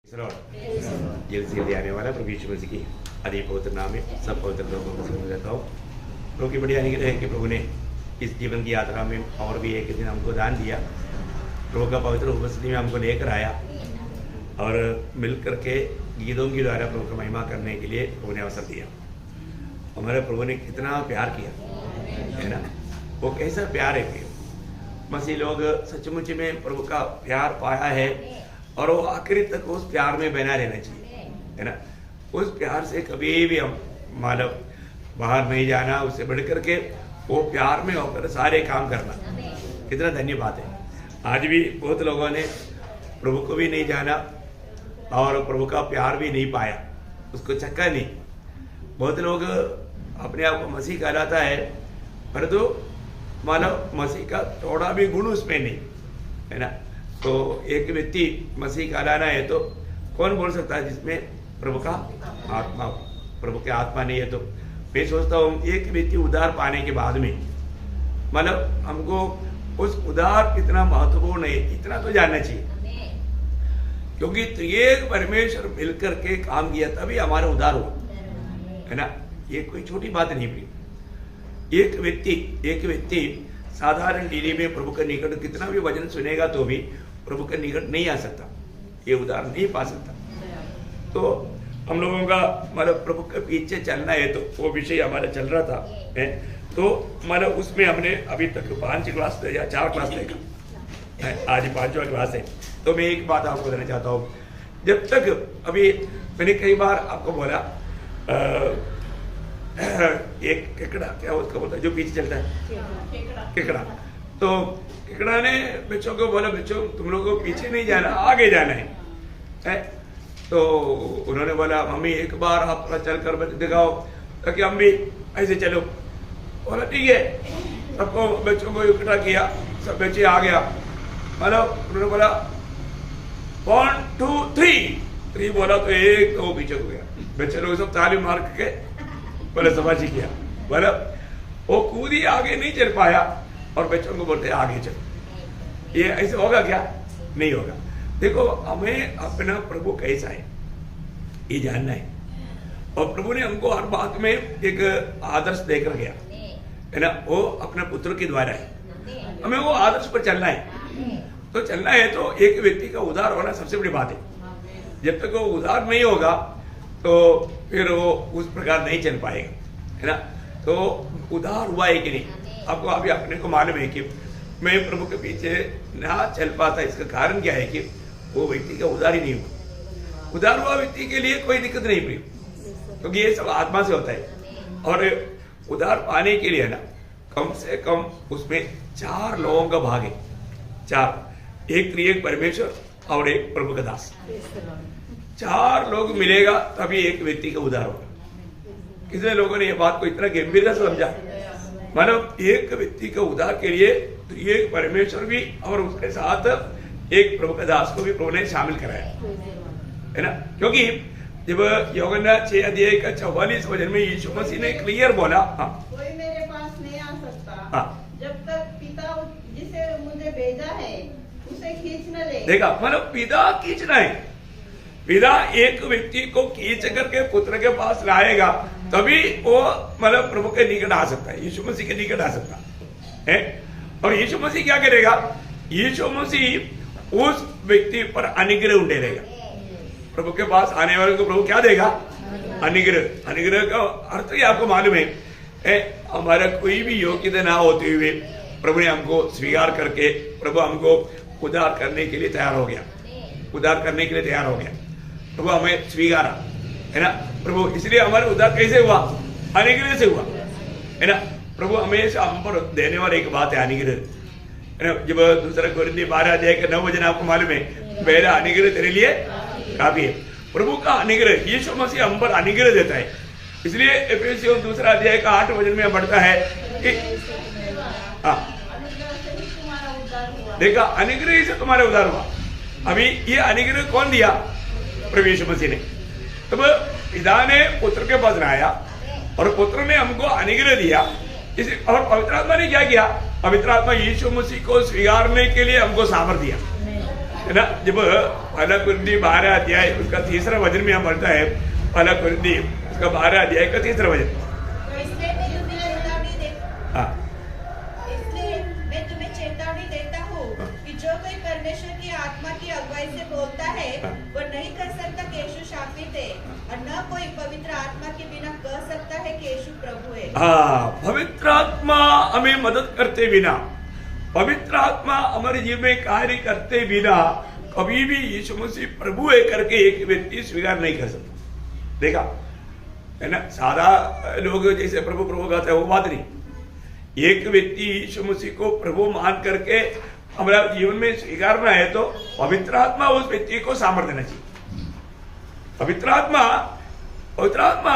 जल्द से जल्दी आने वाला प्रभु यीशु मसीह की अति पवित्र नाम में सब पवित्र लोगों को समझ लेता हूँ। प्रभु की बढ़िया निकले है कि प्रभु ने इस जीवन की यात्रा में और भी एक दिन हमको दान दिया। प्रभु का पवित्र उपस्थिति में हमको लेकर आया और मिल करके गीतों के द्वारा प्रभु का महिमा करने के लिए प्रभु ने अवसर दिया। हमारे प्रभु ने कितना प्यार किया है ना, वो कैसा प्यार है। मसीह लोग सचमुच में प्रभु का प्यार पाया है और वो आखिरी तक उस प्यार में बना रहना चाहिए, है ना। उस प्यार से कभी भी हम मानव बाहर नहीं जाना, उससे बढ़ करके वो प्यार में होकर सारे काम करना कितना धन्य बात है। आज भी बहुत लोगों ने प्रभु को भी नहीं जाना और प्रभु का प्यार भी नहीं पाया, उसको चक्का नहीं। बहुत लोग अपने आप को मसीह कहलाता है परंतु मानव मसीह का थोड़ा भी गुण उसमें नहीं, है ना। तो एक व्यक्ति मसीह कहलाना है तो कौन बोल सकता है जिसमें प्रभु का आत्मा, प्रभु के आत्मा नहीं है। तो मैं सोचता हूँ एक व्यक्ति उद्धार पाने के बाद में मतलब हमको उस उद्धार कितना महत्वपूर्ण है इतना तो जानना चाहिए, क्योंकि तो एक परमेश्वर मिलकर के काम किया तभी हमारा उद्धार हुआ, है ना। ये कोई छोटी बात नहीं पड़ी। एक व्यक्ति साधारण डीले में प्रभु के निकट कितना भी वचन सुनेगा तो भी प्रभु के निकट नहीं आ सकता, ये उद्धार नहीं पा सकता। तो हम लोगों का मतलब प्रभु के पीछे चलना है तो वो विषय हमारा चल रहा था है। तो मतलब उसमें हमने अभी तक 5 क्लास या 4 क्लास देखा, आज 5वां क्लास है। तो मैं एक बात आपको कहना चाहता हूँ, जब तक अभी मैंने कई बार आपको बोला एक केकड़ा क्या उसका बोलता है जो पीछे चलता है, केकड़ा। तो केकड़ा ने बच्चों को बोला बच्चों तुम लोगों को पीछे नहीं जाना आगे जाना है। तो उन्होंने बोला मम्मी एक बार आप थोड़ा चल कर दिखाओ ताकि हम भी ऐसे चलो। बोला ठीक है, सबको बच्चों को इकट्ठा किया, सब बच्चे आ गया। मतलब उन्होंने बोला 1 2 3 बोला तो एक तो पीछे हो गया। बच्चे लोग सब ताली मार के बोले समाजी किया, बोला वो कूदी आगे नहीं चल पाया और बच्चों को बोलते आगे चलो। ये ऐसे होगा क्या? नहीं होगा। देखो हमें अपना प्रभु कैसा है ये जानना है और प्रभु ने हमको हर बात में एक आदर्श देकर गया, है ना। वो अपना पुत्र के द्वारा है, हमें वो आदर्श पर चलना है। तो चलना है तो एक व्यक्ति का उद्धार होना सबसे बड़ी बात है। जब तक वो उद्धार नहीं होगा तो फिर वो उस प्रकार नहीं चल पाएगा, है ना। तो उद्धार हुआ है कि नहीं आपको अभी अपने को मालूम है कि मैं प्रभु के पीछे ना चल पाता, इसका कारण क्या है कि वो व्यक्ति का उद्धार ही नहीं हुआ। उद्धार हुआ व्यक्ति के लिए कोई दिक्कत नहीं पड़ी, क्योंकि ये सब आत्मा से होता है। और उद्धार पाने के लिए ना कम से कम उसमें 4 लोगों का भाग है, 4, एक त्रिएक परमेश्वर और एक प्रभु का दास। 4 लोग मिलेगा तभी एक व्यक्ति का उद्धार होगा। कितने लोगों ने ये बात को इतना गंभीरता से समझा? मतलब एक व्यक्ति का उद्धार के लिए तो एक परमेश्वर भी और उसके साथ एक प्रभु का दास को भी प्रभु ने शामिल कराया, है ना। क्योंकि जब यूहन्ना 6 अध्याय का 44 वचन में यीशु मसीह ने क्लियर बोला, कोई मेरे पास नहीं आ सकता जब तक पिता जिसे मुझे भेजा है उसे खींच न ले। देखा, मतलब पिता खींचना है। पिता एक व्यक्ति को खींच करके पुत्र के पास लाएगा तभी वो मतलब प्रभु के निकट आ सकता है, यीशु मसीह के निकट आ सकता है। और यीशु मसीह क्या करेगा? यीशु मसीह उस व्यक्ति पर अनुग्रह उंडेलेगा। प्रभु के पास आने वाले को प्रभु क्या देगा? अनुग्रह। अनुग्रह का अर्थ ही आपको मालूम है, हमारा कोई भी योग्यता ना होते हुए प्रभु ने हमको स्वीकार करके प्रभु हमको उद्धार करने के लिए तैयार हो गया, उद्धार करने के लिए तैयार हो गया। प्रभु हमें स्वीकारा, है ना। प्रभु इसलिए हमारा उद्धार कैसे हुआ? अनुग्रह से हुआ, है ना। प्रभु हमेशा हम पर देने वाली एक बात है अनुग्रह, है ना। जब 2 कोरिन्थियों 12 अध्याय का 9 वचन आपको मालूम है, पहला अनुग्रह तेरे लिए काफी है। प्रभु का अनुग्रह यीशु मसीह हम पर अनुग्रह देता है। इसलिए एफेसियों 2 अध्याय का 8 वचन में बढ़ता है कि देखा अनुग्रह से तुम्हारा उद्धार हुआ। अभी ये अनुग्रह कौन दिया? प्रभु यीशु मसीह ने। तब पिता ने पुत्र के पास लाया और पुत्र ने हमको अनुग्रह दिया। और पवित्र आत्मा ने क्या किया? पवित्र आत्मा यीशु मसीह को स्वीकारने के लिए हमको सामर्थ दिया। है ना। जब पहला कुरिन्थी 12 अध्याय उसका 3रा वचन में हम पढ़ता है, पहला कुरिन्थी उसका 12 अध्याय का 3रा वचन। इसलिए मैं तुम्हें चेतावनी देता हूँ कि जो कोई परमेश्वर की आत्मा की अगुवाई से बोलता है वो नहीं कर सकता कि यीशु शापित है, और न कोई पवित्र आत्मा के बिना कह सकता है कि यीशु प्रभु है। हाँ, पवित्र आत्मा हमें मदद करते बिना, पवित्र आत्मा हमारे जीवन में कार्य करते बिना कभी भी यीशु मसीह प्रभु है करके एक व्यक्ति स्वीकार नहीं कर सकता। देखा है ना, सारा लोग जैसे प्रभु प्रभु कहते हैं वो बात नहीं। एक व्यक्ति यीशु मसीह को प्रभु मान करके हमारा जीवन में स्वीकारना है तो पवित्र आत्मा उस व्यक्ति को सामर्थ्य देना चाहिए। पवित्र आत्मा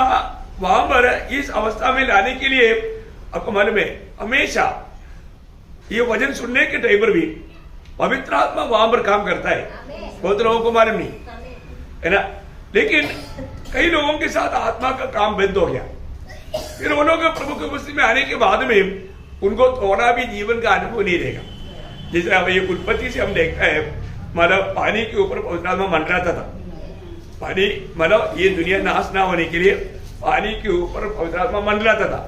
वहां पर इस अवस्था में लाने के लिए आपको मालूम है, हमेशा ये वचन सुनने के टाइम पर भी पवित्र आत्मा वहां पर काम करता है। बहुत लोगों को मालूम नहीं है ना, लेकिन कई लोगों के साथ आत्मा का काम बंद हो गया। फिर वो लोग प्रभु की उपस्थिति में आने के बाद में उनको थोड़ा भी जीवन का अनुभव नहीं रहेगा। जैसे अब ये उत्पत्ति से हम देखते हैं, मतलब पानी के ऊपर पवित्र आत्मा मंडराता था। पानी मतलब ये दुनिया नाश ना होने के लिए पानी के ऊपर पवित्र आत्मा मंडराता था,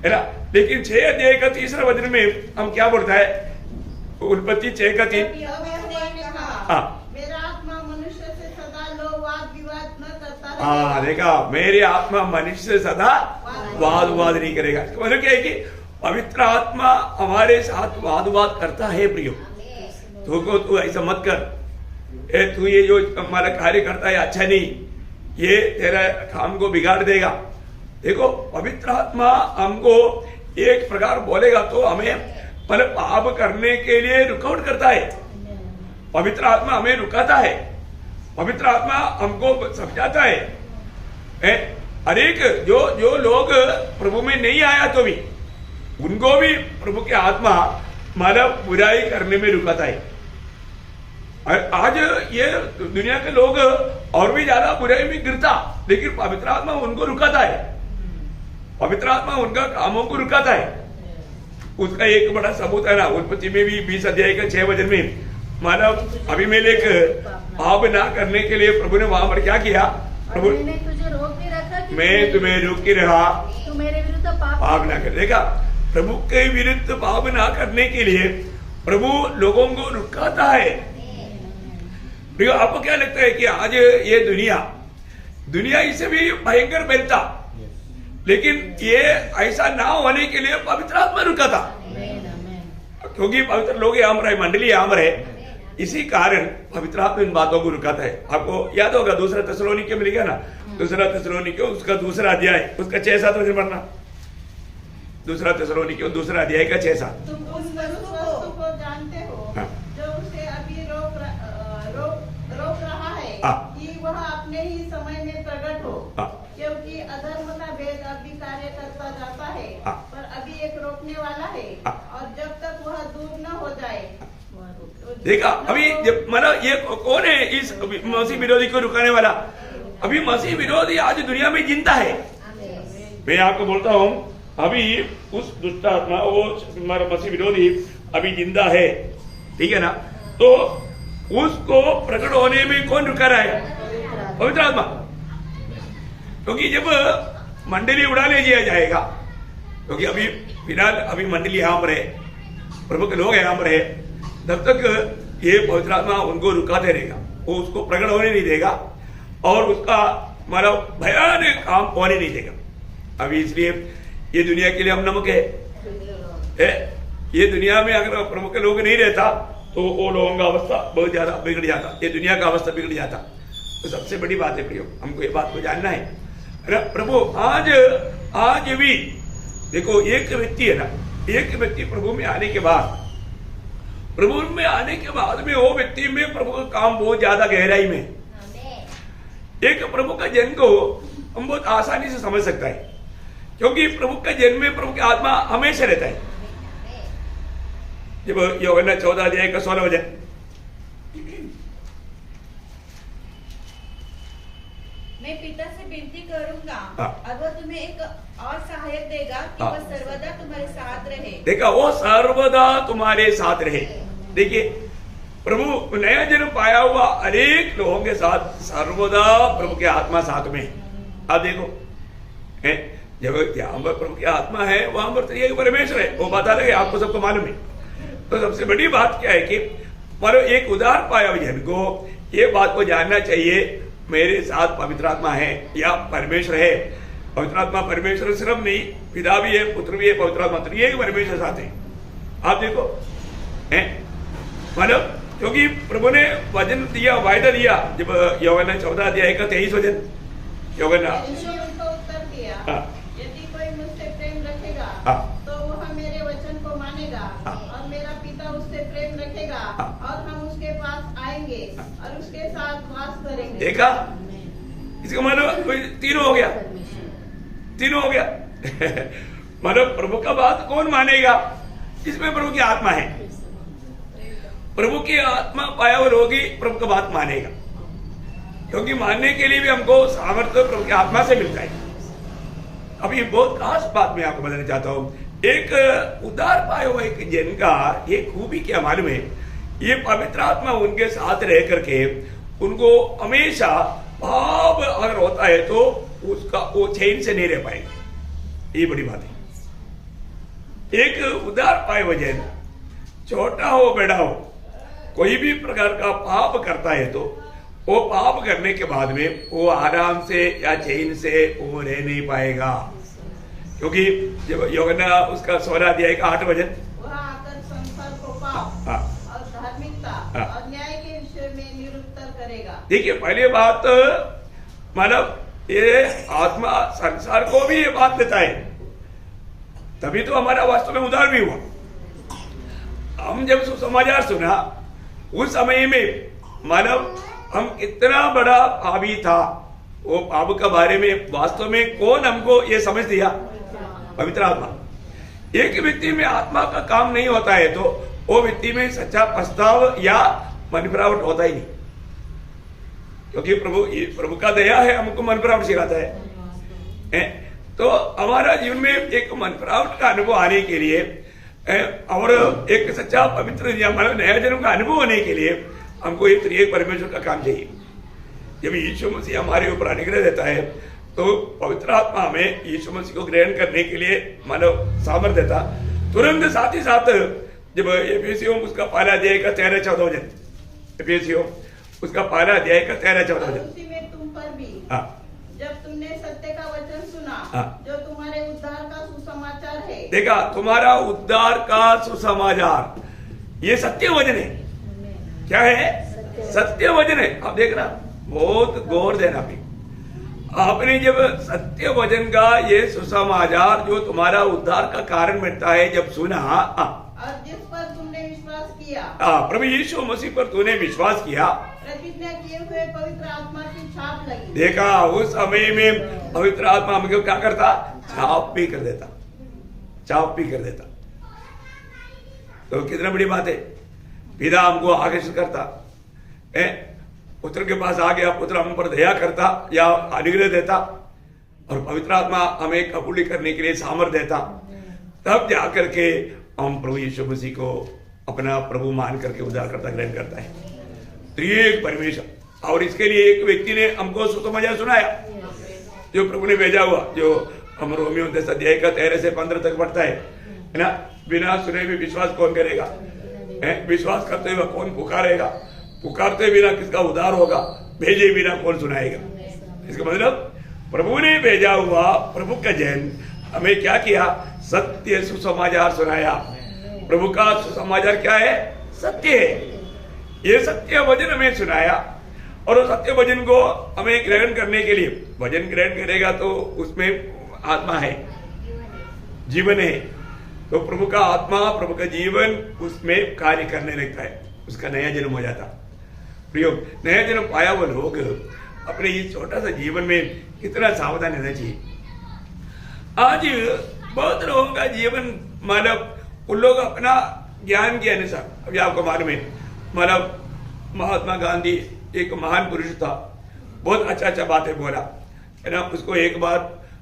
है ना। लेकिन 6 अध्याय का 3रा वचन में हम क्या बोलता है, उत्पत्ति 6 का 3। मेरा आत्मा मनुष्य से सदा लो वाद विवाद न करता रहे। हाँ देखा, मेरी आत्मा मनुष्य से सदा वाद विवाद नहीं करेगा। मतलब क्या है कि पवित्र आत्मा हमारे साथ वाद विवाद करता है। प्रियो, तू ऐसा मत कर, तू ये जो हमारा कार्य करता है अच्छा नहीं, ये तेरा काम को बिगाड़ देगा। देखो, पवित्र आत्मा हमको एक प्रकार बोलेगा तो हमें मतलब पाप करने के लिए रुकावट करता है। पवित्र आत्मा हमें रुकाता है, पवित्र आत्मा हमको समझाता है। अनेक जो लोग प्रभु में नहीं आया तो भी उनको भी प्रभु के आत्मा मतलब बुराई करने में रुकाता है। आज ये दुनिया के लोग और भी ज्यादा बुराई में गिरता, लेकिन पवित्र आत्मा उनको रुकाता है। पवित्र आत्मा उनका कामों को रुकाता है। उसका एक बड़ा सबूत है ना, उत्पत्ति में भी 20 अध्याय का 6 वचन में मानव अभिमेलेक पाप ना करने के लिए प्रभु ने वहां पर क्या किया, प्रभु मैंने तुझे रोक भी रखा कि मैं तुम्हें रोक के रहा तू मेरे विरुद्ध पाप ना कर। देखा, प्रभु के विरुद्ध पाप ना करने के लिए प्रभु लोगों को रुकाता है। आपको क्या लगता है कि आज ये दुनिया इससे भी भयंकर बनता, लेकिन ये ऐसा ना होने के लिए पवित्र आत्मा रुका था, क्योंकि पवित्र लोग यहाँ पर है, मंडली यहाँ पर है, इसी कारण पवित्र आत्मा इन बातों को रुकाता है। आपको याद होगा 2 थिस्सलुनीके में लिखा ना, 2 थिस्सलुनीके उसका 2रा अध्याय उसका 6-7 वचन पढ़ना। 2 थिस्सलुनीके 2रा अध्याय का 6-7। तुम उस वस्तु को जानते हो जो उसे अभी रोक रहा है कि वह अपने ही समय में प्रकट हो, क्योंकि अधर्म का भेद अभी कार्य करता जाता है, पर अभी एक रोकने वाला है, और जब तक वह दूर न हो जाए। देखा, अभी जब मतलब ये कौन है इस मसीह विरोधी को रुकाने वाला? अभी मसीह विरोधी आज दुनिया में जिंदा है। मैं आपको बोलता हूँ, अभी उस दुष्ट आत्मा वो हमारा मसीह विरोधी अभी जिंदा है, ठीक है ना। तो उसको प्रकट होने में कौन रुका रहा है? पवित्र आत्मा। क्योंकि जब मंडली उड़ा ले दिया जाएगा, क्योंकि अभी फिलहाल अभी मंडली यहाँ पर है, प्रभु के लोग यहाँ पर है, तब तक ये पवित्र आत्मा उनको रुकाते रहेगा, वो उसको प्रकट होने नहीं देगा और उसका मतलब भयानक काम होने नहीं देगा। अभी इसलिए ये दुनिया के लिए हम नमक है। ये दुनिया में अगर प्रभु के लोग नहीं रहता तो वो लोगों का अवस्था बहुत ज्यादा बिगड़ जाता, ये दुनिया का अवस्था बिगड़ जाता। तो सबसे बड़ी बात है प्रियो, हमको ये बात को जानना है। प्रभु आज भी देखो, एक व्यक्ति है ना, एक व्यक्ति प्रभु में आने के बाद में वो व्यक्ति में प्रभु का काम बहुत ज्यादा गहराई में। एक प्रभु का जन्म को हम बहुत आसानी से समझ सकता है, क्योंकि प्रभु का जन्म में प्रभु की आत्मा हमेशा रहता है। जब यूहन्ना 14 अध्याय का 16 वचन, मैं पिता से विनती करूंगा और वो तुम्हें एक और सहायक देगा कि वह सर्वदा तुम्हारे साथ रहे। देखा, वो सर्वदा तुम्हारे साथ रहे। देखिए, प्रभु नया जन्म पाया हुआ अनेक लोगों के साथ सर्वदा प्रभु की आत्मा साथ में। आप देखो जब यहाँ पर प्रभु की आत्मा है वहां पर त्रिएक परमेश्वर है, वो बता देंगे, आपको सबको मालूम है। तो सबसे बड़ी बात क्या है कि मानो एक उदार पाया हुआ जन को ये बात को जानना चाहिए, मेरे साथ पवित्र आत्मा है या परमेश्वर है। पवित्र आत्मा परमेश्वर सिर्फ नहीं, पिता भी है, पुत्र भी है, पवित्र आत्मा त्रिएक परमेश्वर साथ है। आप देखो मतलब क्योंकि प्रभु ने वचन दिया, वायदा दिया, जब यूहन्ना 14 अध्याय का 23 वचन, यूहन्ना उत्तर दिया, यदि कोई मुझसे प्रेम रखेगा तो वह मेरे वचन को मानेगा और मेरा पिता उससे प्रेम रखेगा और हम उसके पास आएंगे और उसके साथ वास करेंगे। देखा, इसका मतलब तीनों हो गया, तीनों हो गया। मतलब प्रभु का बात कौन मानेगा? इसमें प्रभु की आत्मा है, प्रभु की आत्मा पाया हुआ लोग ही प्रभु का बात मानेगा, क्योंकि मानने के लिए भी हमको सामर्थ्य प्रभु की आत्मा से मिलता है। अभी बहुत खास बात मैं आपको बताना चाहता हूं, एक उदार पाया हुआ एक जन का ये खूबी क्या मालूम है, ये पवित्र आत्मा उनके साथ रह करके उनको हमेशा भाव अगर होता है तो उसका वो चैन से नहीं रह पाएगा। ये बड़ी बात है। एक उदार पाए हुआ जन, छोटा हो बड़ा हो, कोई भी प्रकार का पाप करता है तो वो पाप करने के बाद में वो आराम से या चैन से वो रह नहीं पाएगा, क्योंकि जब यूहन्ना उसका 16 अध्याय का 8 वचन, वह आकर संसार को पाप और धार्मिकता और न्याय के विषय में निरुत्तर करेगा। देखिए पहली बात मतलब ये आत्मा संसार को भी ये बात देता है, तभी तो हमारा वास्तव में उद्धार भी हुआ। हम जब सुसमाचार सुना उस समय में मानव हम कितना बड़ा पापी था, वो पाप के बारे में वास्तव में कौन हमको ये समझ दिया? पवित्र आत्मा। एक व्यक्ति में आत्मा का काम नहीं होता है तो वो व्यक्ति में सच्चा पछताव या मन फिरावट होता ही नहीं, क्योंकि प्रभु का दया है, हमको मन फिरावट सिखाता है। तो हमारा जीवन में एक मन फिरावट का अनुभव आने के लिए और एक सच्चा पवित्र मतलब नया जन्म का अनुभव होने के लिए हमको ये त्रिएक परमेश्वर का काम चाहिए। जब यीशु मसीह हमारे ऊपर अनुग्रह देता है तो पवित्र आत्मा हमें यीशु मसीह को ग्रहण करने के लिए मानव सामर्थ्य देता। तुरंत साथ ही साथ जब एफिसियों उसका 1 अध्याय का 13-14 वचन, एफिसियों उसका 1 अध्याय का 13-14 वचन, उसी में तुम पर भी जब तुमने सत्य का वचन सुना जो तुम्हारे उद्धार का सुसमाचार है। देखा, तुम्हारा उद्धार का सुसमाचार, ये सत्य वचन है। क्या है? सत्य वचन है। आप देखना, बहुत गौर देना भी, आपने जब सत्य वचन का ये सुसमाचार जो तुम्हारा उद्धार का कारण बनता है जब सुना, और जिस पर तुमने विश्वास किया, प्रभु यीशु मसीह पर तूने विश्वास किया, प्रतिज्ञा किए हुए पवित्र आत्मा की छाप लगी। देखा, उस समय में पवित्र आत्मा हमको क्या करता? छाप भी कर देता, छाप भी कर देता। तो कितना बड़ी बात है। पिता हमको आकर्षित करता, पुत्र के पास आ गया, पुत्र हम पर दया करता या अनुग्रह देता, और पवित्र आत्मा हमें कबूली करने के लिए सामर्थ्य देता, तब जाकर के हम प्रभु यीशु मसीह को अपना प्रभु मान करके उद्धारकर्ता ग्रहण करता है। त्रिएक परमेश्वर। और इसके लिए एक व्यक्ति ने हमको सुसमाचार सुनाया जो प्रभु ने भेजा हुआ, जो हम रोमियो 10 अध्याय का 13 से 15 तक पढ़ता है ना। बिना सुने भी विश्वास कौन करेगा? विश्वास करते हुए कौन पुकारेगा? पुकारते बिना किसका उद्धार होगा? भेजे बिना कौन सुनाएगा? इसका मतलब प्रभु ने भेजा हुआ प्रभु का जन हमें क्या किया? सत्य सुसमाचार सुनाया। प्रभु का सुसमाचार क्या है? सत्य है। ये सत्य वचन हमें सुनाया, और उस सत्य वचन को हमें ग्रहण करने के लिए, वचन ग्रहण करेगा तो उसमें आत्मा है, जीवन है, तो प्रभु का आत्मा, प्रभु का जीवन उसमें कार्य करने लगता है, उसका नया जन्म हो जाता। प्रियो, नया जन्म पाया हुआ लोग अपने इस छोटा सा जीवन में कितना सावधान रहना चाहिए। आज बहुत लोगों का जीवन मतलब उन लोग अपना ज्ञान के अनुसार, अभी आपको मालूम है मतलब महात्मा गांधी एक महान पुरुष था, बहुत अच्छा बातें बोला है ना। उसको एक बार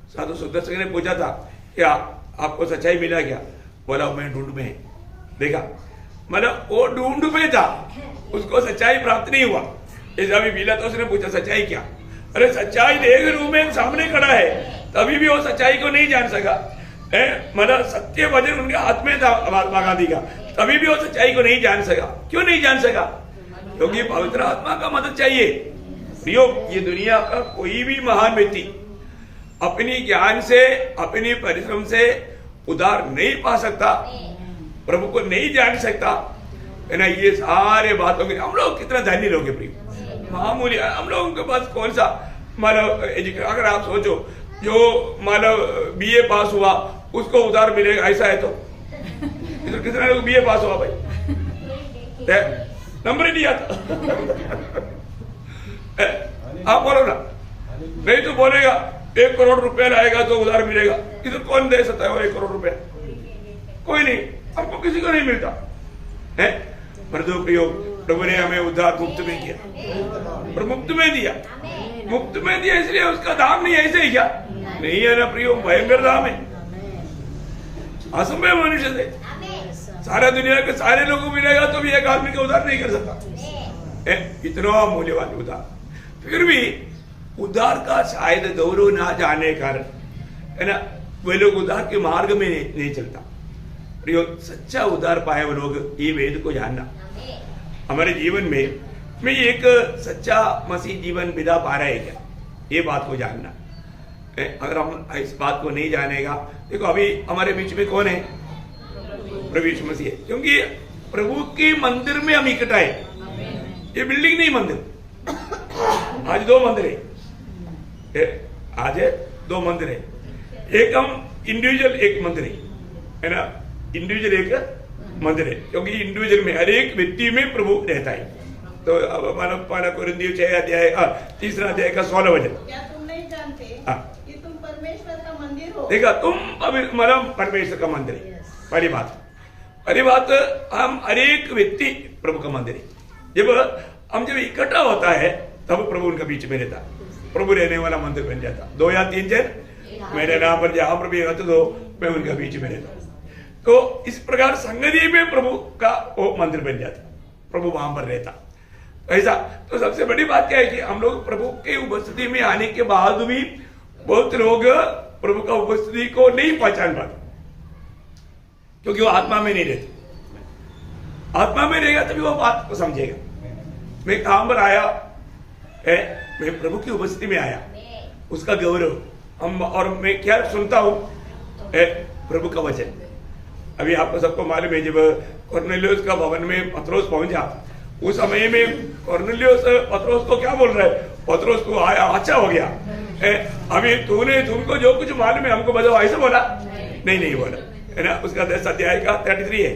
साधु सुदर्शन ने पूछा था क्या आपको सच्चाई मिला क्या? बोला मैं ढूंढ में। देखा, मतलब वो ढूंढ में था, उसको सच्चाई प्राप्त नहीं हुआ। जैसे अभी मिला तो उसने पूछा सच्चाई क्या? अरे सच्चाई देख रूम में सामने खड़ा है, तभी भी वो सच्चाई को नहीं जान सका। मतलब सत्य वचन उनके हाथ में था महात्मा गांधी का, तभी भी वो सच्चाई को नहीं जान सका। क्यों नहीं जान सका? क्योंकि पवित्र आत्मा का मदद चाहिए। प्रियो, ये दुनिया का कोई भी महान व्यक्ति अपनी ज्ञान से, अपनी परिश्रम से उद्धार नहीं पा सकता, प्रभु को नहीं जान सकता, है ना। ये सारे बातों के हम लोग कितना धन्य लोग हैं प्रिय, मामूली हम लोगों के पास कौन सा मतलब एजुकेशन। अगर आप सोचो जो मतलब बीए पास हुआ उसको उधार मिलेगा, ऐसा है तो कितने लोग बीए पास हुआ भाई, नंबर ही नहीं आता। आप बोलो ना, नहीं तो बोलेगा 1 करोड़ रुपया लाएगा तो उधार मिलेगा। किसी कौन दे सकता है वो 1 करोड़ रुपया? कोई नहीं, हमको किसी को नहीं मिलता है। परंतु प्रियो, प्रभु ने हमें उद्धार मुफ्त में किया, और मुफ्त में दिया, मुफ्त में दिया, इसलिए उसका दाम नहीं ऐसे ही क्या नहीं है ना प्रियो, भयंकर दाम है। असंभव मनुष्य से सारा दुनिया के सारे लोगों को मिलेगा तो भी एक आदमी का उद्धार नहीं कर सकता। इतना मूल्यवान उद्धार, फिर भी उद्धार का शायद गौरव ना जाने कारण, है ना, वे लोग उद्धार के मार्ग में नहीं चलता। प्रियो, सच्चा उद्धार पाए वो लोग ये वेद को जानना हमारे जीवन में एक सच्चा मसीह जीवन बिता पा रहे हैं क्या, ये बात को जानना। अगर हम इस बात को नहीं जानेगा, देखो अभी हमारे बीच में कौन है? प्रभु यीशु मसीह है। क्योंकि प्रभु के मंदिर में हम इकट्ठा है, ये बिल्डिंग नहीं मंदिर। आज 2 मंदिर है, आज 2 मंदिर है। एक हम इंडिविजुअल एक मंदिर है ना, इंडिविजुअल एक मंदिर है, क्योंकि इंडिविजुअल में हर एक व्यक्ति में प्रभु रहता है। तो अब हमारा कोरिन्थियों 6 अध्याय 3 अध्याय का 16 वचन, क्या तुम नहीं जानते कि तुम परमेश्वर का मंदिर हो? देखा, तुम मतलब परमेश्वर का मंदिर है। पहली बात हम हर एक व्यक्ति प्रभु का मंदिर है। जब इकट्ठा होता है तब प्रभु उनका बीच में रहता, प्रभु रहने वाला मंदिर बन जाता। 2 या 3 जन मेरे नाम पर जहां प्रभु रहते तो मैं उनका बीच में रहता। तो इस प्रकार संगति में प्रभु का वो मंदिर बन जाता, प्रभु वहां पर रहता। ऐसा तो सबसे बड़ी बात क्या है कि हम लोग प्रभु के उपस्थिति में आने के बाद भी बहुत लोग प्रभु का उपस्थिति को नहीं पहचान पाते, क्योंकि वो आत्मा में नहीं रहते। आत्मा में रहेगा तभी वो बात को समझेगा। मैं कहां पर आया है, मैं प्रभु की उपस्थिति में आया, उसका गौरव हम, और मैं क्या सुनता हूं, प्रभु का वचन। अभी आपको सबको मालूम है, जब कॉर्नेलियस का भवन में पत्रोस पहुंचा, उस समय में कॉर्नेलियस पत्रोस को क्या बोल रहा है? पत्रोस को आया अच्छा हो गया, अभी तुमको जो कुछ मालूम है हमको बताओ, ऐसा बोला? नहीं बोला, है ना। उसका 10 अध्याय का 33 है।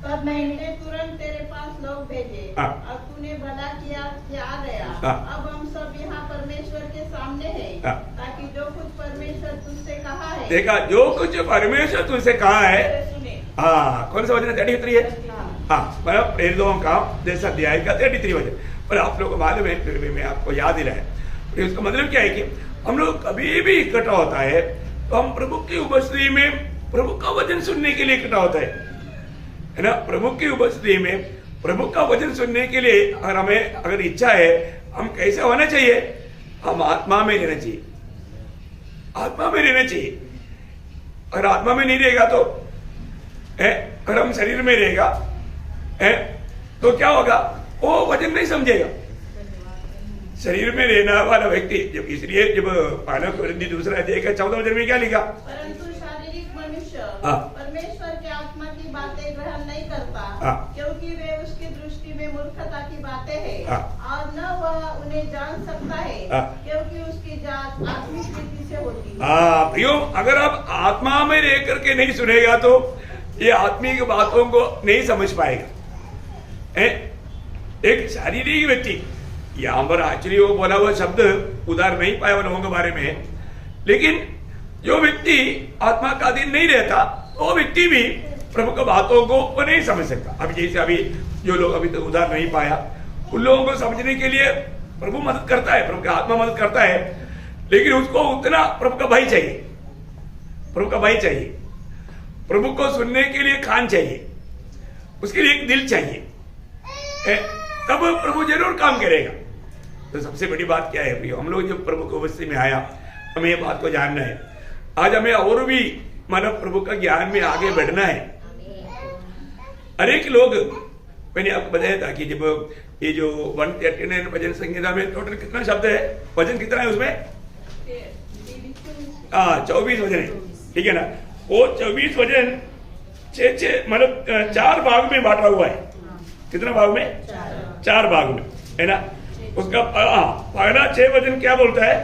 तब मैंने तुरंत तेरे पास लोग भेजे, अब तूने भला किया कि आ गया। अब हम सब यहाँ परमेश्वर के सामने हैं, ताकि जो कुछ परमेश्वर तुझसे कहा है, देखा, जो कुछ परमेश्वर तुझसे कहा है, हाँ, कौन सा वचन है? 33 है। हाँ, मतलब प्रेरितों का 10 अध्याय का 33 वचन। पर आप लोगों को मालूम है, फिर भी मैं आपको याद दिलाया। उसका मतलब क्या है कि हम लोग कभी भी इकट्ठा होता है तो हम प्रभु की उपस्थिति में प्रभु का वचन सुनने के लिए इकट्ठा होता है ना। प्रभु की उपस्थिति में प्रभु का वचन सुनने के लिए अगर इच्छा है, हम कैसे होना चाहिए? हम आत्मा में रहना चाहिए, आत्मा में रहना चाहिए। अगर आत्मा में नहीं रहेगा तो अगर हम शरीर में रहेगा तो क्या होगा? वो वचन नहीं समझेगा। शरीर में रहने वाला व्यक्ति, जब इसलिए जब पहला कोरिन्थी 2 अध्याय का 14 वचन में क्या लिखा? परंतु शारीरिक मनुष्य परमेश्वर के आत्मा की बातें ग्रहण नहीं करता, क्योंकि वे उसकी दृष्टि में मूर्खता की बातें हैं, और न वह उन्हें जान सकता है, क्योंकि उसकी जांच आत्मिक रीति से होती है। प्रियो, अगर आप आत्मा में रह करके नहीं सुनेगा तो ये आत्मिक बातों को नहीं समझ पाएगा। एक शारीरिक व्यक्ति, यहाँ पर एक्चुअली वो बोला हुआ शब्द उधार नहीं पाया लोगों के बारे में, लेकिन जो व्यक्ति आत्मा का अधीन नहीं रहता वो व्यक्ति भी प्रभु की बातों को वो नहीं समझ सकता। अभी जैसे अभी जो लोग अभी तक उधार नहीं पाया, उन लोगों को समझने के लिए प्रभु मदद करता है, प्रभु का आत्मा मदद करता है, लेकिन उसको उतना प्रभु का भय चाहिए, प्रभु का भय चाहिए, प्रभु को सुनने के लिए कान चाहिए, उसके लिए एक दिल चाहिए, तब प्रभु जरूर काम करेगा। तो सबसे बड़ी बात क्या है प्रियो, हम लोग जब प्रभु को अवस्थी में आया, हमें ये बात को जानना है। आज हमें और भी मानव प्रभु का ज्ञान में आगे बढ़ना है। अनेक लोग, मैंने आपको बताया था कि जब ये जो 139 भजन संहिता में टोटल कितना शब्द है, वजन कितना है उसमें? 24 वजन है, ठीक है ना। वो 24 वजन 6 मतलब 4 भाग में बांटा हुआ है। कितना भाग में? 4 भाग में, है ना। उसका पहला 6 वचन क्या बोलता है?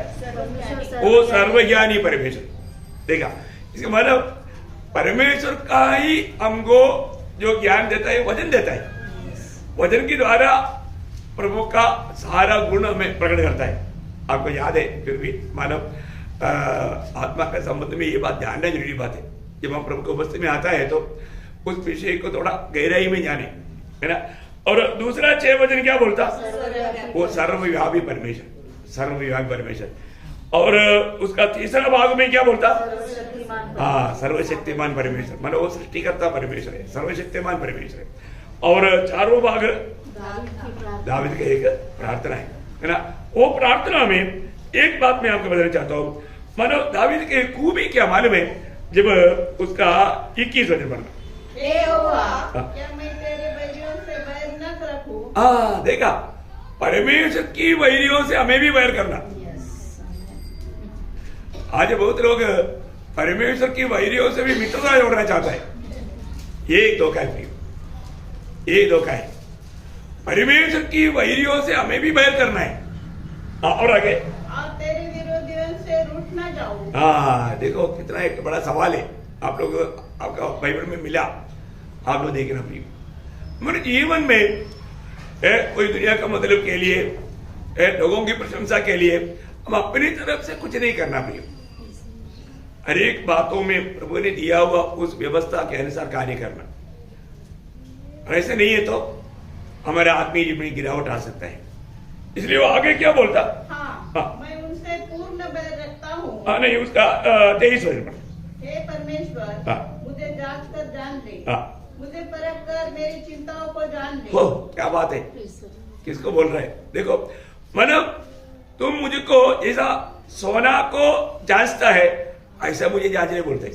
वो सर्वज्ञानी परमेश्वर। देखा, इसका मतलब परमेश्वर का ही हमको जो ज्ञान देता है, वचन देता है। वचन के द्वारा प्रभु का सारा गुण हमें प्रकट करता है। आपको याद है, फिर भी मानव आत्मा के संबंध में ये बात जानना जरूरी बात है। जब हम प्रभु को उपस्थिति में आता है तो उस विषय को थोड़ा गहराई में जाने, है ना। और दूसरा 6 वचन क्या बोलता? वो सर्वव्यापी परमेश्वर, सर्वव्यापी परमेश्वर। और उसका तीसरा भाग में क्या बोलता? सर्वशक्तिमान परमेश्वर, मतलब वो सृष्टिकर्ता परमेश्वर है, सर्वशक्तिमान परमेश्वर है। और 4वां भाग दावीद का एक प्रार्थना है ना। वो प्रार्थना में एक बात मैं आपको बताना चाहता हूँ, मानो दावीद के खूबी क्या मालूम है, जब उसका 21 वचन पढ़ना, क्या मैं तेरे बैरियों से बैर न रखूं? देखा, परमेश्वर की वैरियों से हमें भी वैर करना। आज बहुत लोग परमेश्वर की वैरियों से भी मित्रता जोड़ना चाहता है। ये एक धोखा है, ये धोखा है। परमेश्वर की वैरियों से हमें भी बैर करना है। और आगे, और तेरे विरोधियों से रूठ ना जाऊं। देखो कितना एक बड़ा सवाल है। आप लोग, आपका बाइबल में मिला, आप लोग देखना प्रिय। मेरे जीवन में कोई दुनिया का मतलब के लिए, लोगों की प्रशंसा के लिए हम अपनी तरफ से कुछ नहीं करना प्रिय। हर एक बातों में प्रभु ने दिया हुआ उस व्यवस्था के अनुसार कार्य करना। ऐसे नहीं है तो हमारे आत्मीय जीवन में गिरावट आ सकता है। इसलिए वो आगे क्या बोलता? मैं उनसे पूर्ण बैर रखता हूँ। नहीं, उसका 23 वचन पर, हे परमेश्वर, मुझे जांच कर जान ले, मुझे परख कर मेरी चिंताओं को जान ले। क्या बात है, किसको बोल रहे हैं? देखो, मतलब तुम मुझको जैसा सोना को जांचता है, ऐसा मुझे जांचने बोलते।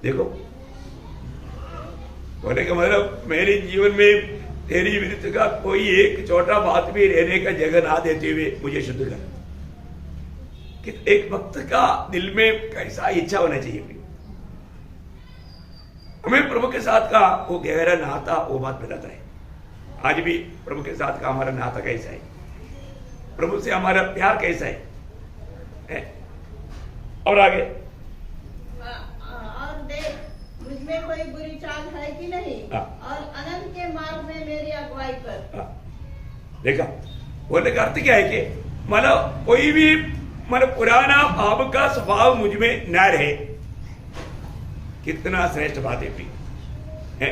देखो, बोलने का मतलब मेरे जीवन में तेरी विरुद्ध का कोई एक छोटा बात भी रहने का जगह ना देते हुए मुझे शुद्ध कर। कि एक भक्त का दिल में कैसा इच्छा होना चाहिए। हमें प्रभु के साथ का वो गहरा नाता वो बात बताता है। आज भी प्रभु के साथ का हमारा नाता कैसा है, प्रभु से हमारा प्यार कैसा है? और आगे, और देख मुझमें कोई बुरी चाल है कि नहीं, और अनंत के मार्ग में मेरी अगुवाई कर। देखा, बोलने का अर्थ क्या है कि मतलब कोई भी मतलब पुराना पाप का स्वभाव मुझ में न रहे। कितना श्रेष्ठ बात है।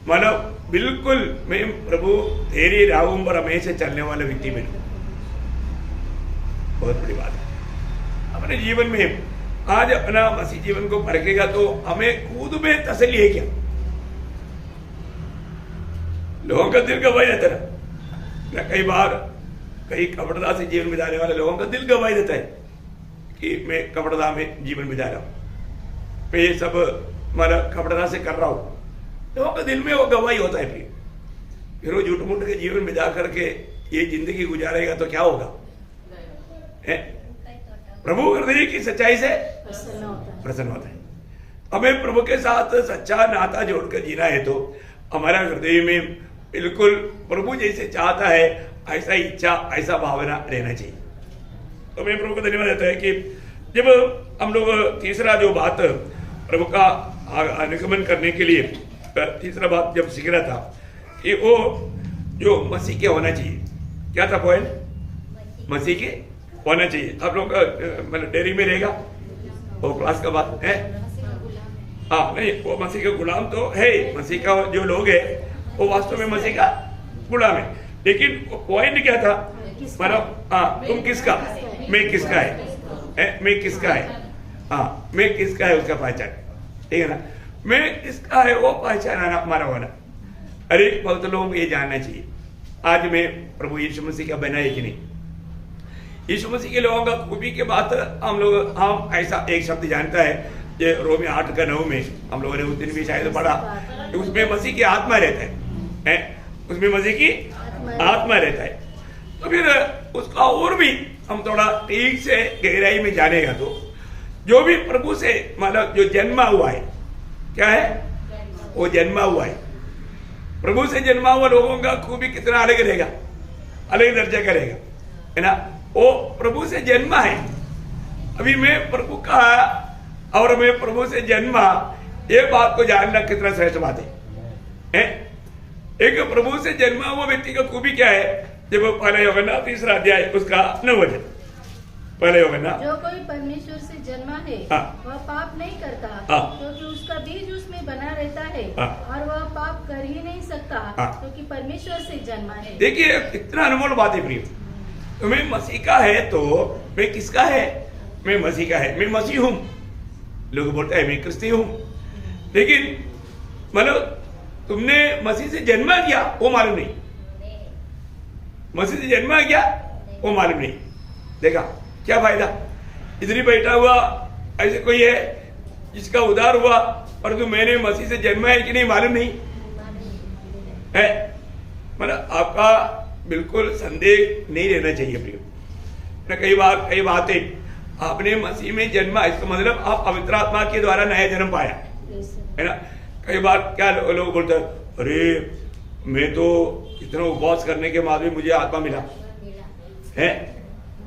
मतलब बिल्कुल मैं प्रभु तेरी राहों पर हमेशा चलने वाला व्यक्ति बनूं। बहुत बड़ी बात है। अपने जीवन में आज अपना मसीह जीवन को परखेगा तो हमें खुद में तसल्ली है क्या? लोगों का दिल गवाही देता है। कई बार कई कपड़दा से जीवन बिताने वाले लोगों का दिल गवाही देता है कि मैं कपड़दा में जीवन बिता रहा हूं, मैं ये सब मतलब कपड़दा से कर रहा हूं। लोगों के दिल में वो गवाही होता है। फिर वो झूठ मूठ के जीवन बिता करके ये जिंदगी गुजारेगा तो क्या होगा? प्रभु हृदय की सच्चाई से प्रसन्न होता है। हमें प्रभु के साथ सच्चा नाता जोड़कर जीना है तो हमारा हृदय में बिल्कुल प्रभु जैसे चाहता है ऐसा इच्छा, ऐसा भावना रहना चाहिए। तो मैं प्रभु को धन्यवाद देता है कि जब हम लोग तीसरा जो बात प्रभु का अनुगमन करने के लिए तीसरा बात जब सीख रहा था कि वो जो मसीह के होना चाहिए, क्या था पॉइंट? मसीह के होना चाहिए। आप लोग मतलब डेयरी में रहेगा वो क्लास का बात है। नहीं, वो मसीह का गुलाम तो है। मसीह का जो लोग है वो वास्तव में मसीह का गुलाम है। लेकिन पॉइंट क्या था? मतलब तुम किसका, मैं किसका है, मैं किसका है, मैं किसका है उसका पहचान, ठीक है ना। मैं किसका है वो पहचानना हमारा होना। हर एक भक्त लोगों को ये जानना चाहिए आज मैं प्रभु यीशु मसीह का बना है कि नहीं। यीशु मसीह के लोगों का खूबी के बात हम ऐसा एक शब्द जानता है ये रोमी 8:9 में हम लोगों ने उस दिन भी शायद पढ़ा कि उसमें मसीह की आत्मा रहता है, उसमें मसीह की आत्मा रहता है। तो फिर उसका और भी हम थोड़ा ठीक से गहराई में जानेगा तो जो भी प्रभु से मतलब जो जन्मा हुआ है, क्या है वो जन्मा हुआ है, प्रभु से जन्मा हुआ लोगों का खूबी कितना अलग रहेगा, अलग दर्जा करेगा, है ना। वो प्रभु से जन्मा है। अभी मैं प्रभु का और मैं प्रभु से जन्मा, ये बात को जानना कितना श्रेष्ठ बात है। एक प्रभु से जन्मा हुआ व्यक्ति का खूबी क्या है, जब पहला यूहन्ना 3 अध्याय उसका 9 वचन, पहला यूहन्ना, जो कोई परमेश्वर से जन्मा है वह पाप नहीं करता, क्योंकि उसका बीज उसमें बना रहता है और वह पाप कर ही नहीं सकता, क्योंकि परमेश्वर से जन्मा है। देखिए कितना अनमोल बात है प्रिय। तो मैं मसीह का है तो मैं किसका है, मैं मसीह का है, मैं मसीह हूं। लोग बोलते हैं मैं क्रिस्ती हूं, लेकिन मतलब तुमने मसीह से जन्मा किया वो मालूम नहीं, मसीह से जन्मा किया वो मालूम नहीं। देखा क्या फायदा, इधर ही बैठा हुआ ऐसे कोई है जिसका उद्धार हुआ और तो मैंने मसीह से जन्मा है कि नहीं मालूम नहीं है। मतलब आपका बिल्कुल संदेह नहीं रहना चाहिए प्रिय ना। कई बातें आपने मसीह में जन्मा, इसका मतलब आप पवित्र आत्मा के द्वारा नया जन्म पाया, है ना। कई बार क्या लोग बोलते हैं, अरे मैं तो इतना उपवास करने के बाद भी मुझे आत्मा मिला है,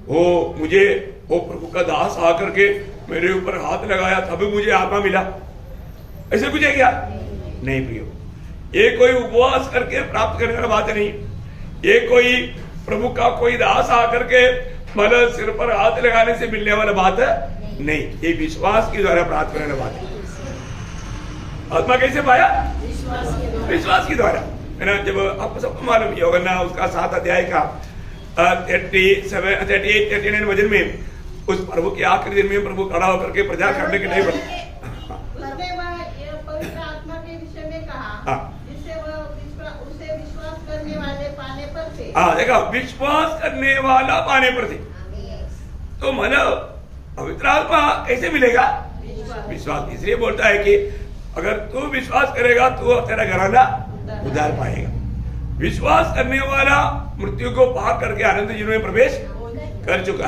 वो मुझे वो प्रभु का दास आकर के मेरे ऊपर हाथ लगाया तभी मुझे आत्मा मिला, ऐसे कुछ है क्या? नहीं प्रियो, ये कोई उपवास करके प्राप्त करने वाला बात नहीं। ये कोई प्रभु का कोई दास आकर के मतलब सिर पर हाथ लगाने से मिलने वाला बात है नहीं, ये विश्वास के द्वारा प्राप्त करने वाला बात है। आत्मा कैसे पाया? विश्वास के द्वारा, है ना। जब आपको सबको मालूम यूहन्ना उसका 7 अध्याय का 38-39 वचन में उस प्रभु के आखिरी दिन में प्रभु खड़ा होकर के प्रचार करने के नहीं उसने वह पवित्र आत्मा के विषय में कहा जिससे वह उसे विश्वास करने वाले पाने पर थे। देखा, विश्वास करने वाला पाने पर थे। तो मतलब पवित्र आत्मा कैसे मिलेगा? विश्वास। इसलिए बोलता है कि अगर तू विश्वास करेगा तो तेरा घराना उद्धार पाएगा। विश्वास करने वाला मृत्यु को पार करके अनंत जीवन में प्रवेश कर चुका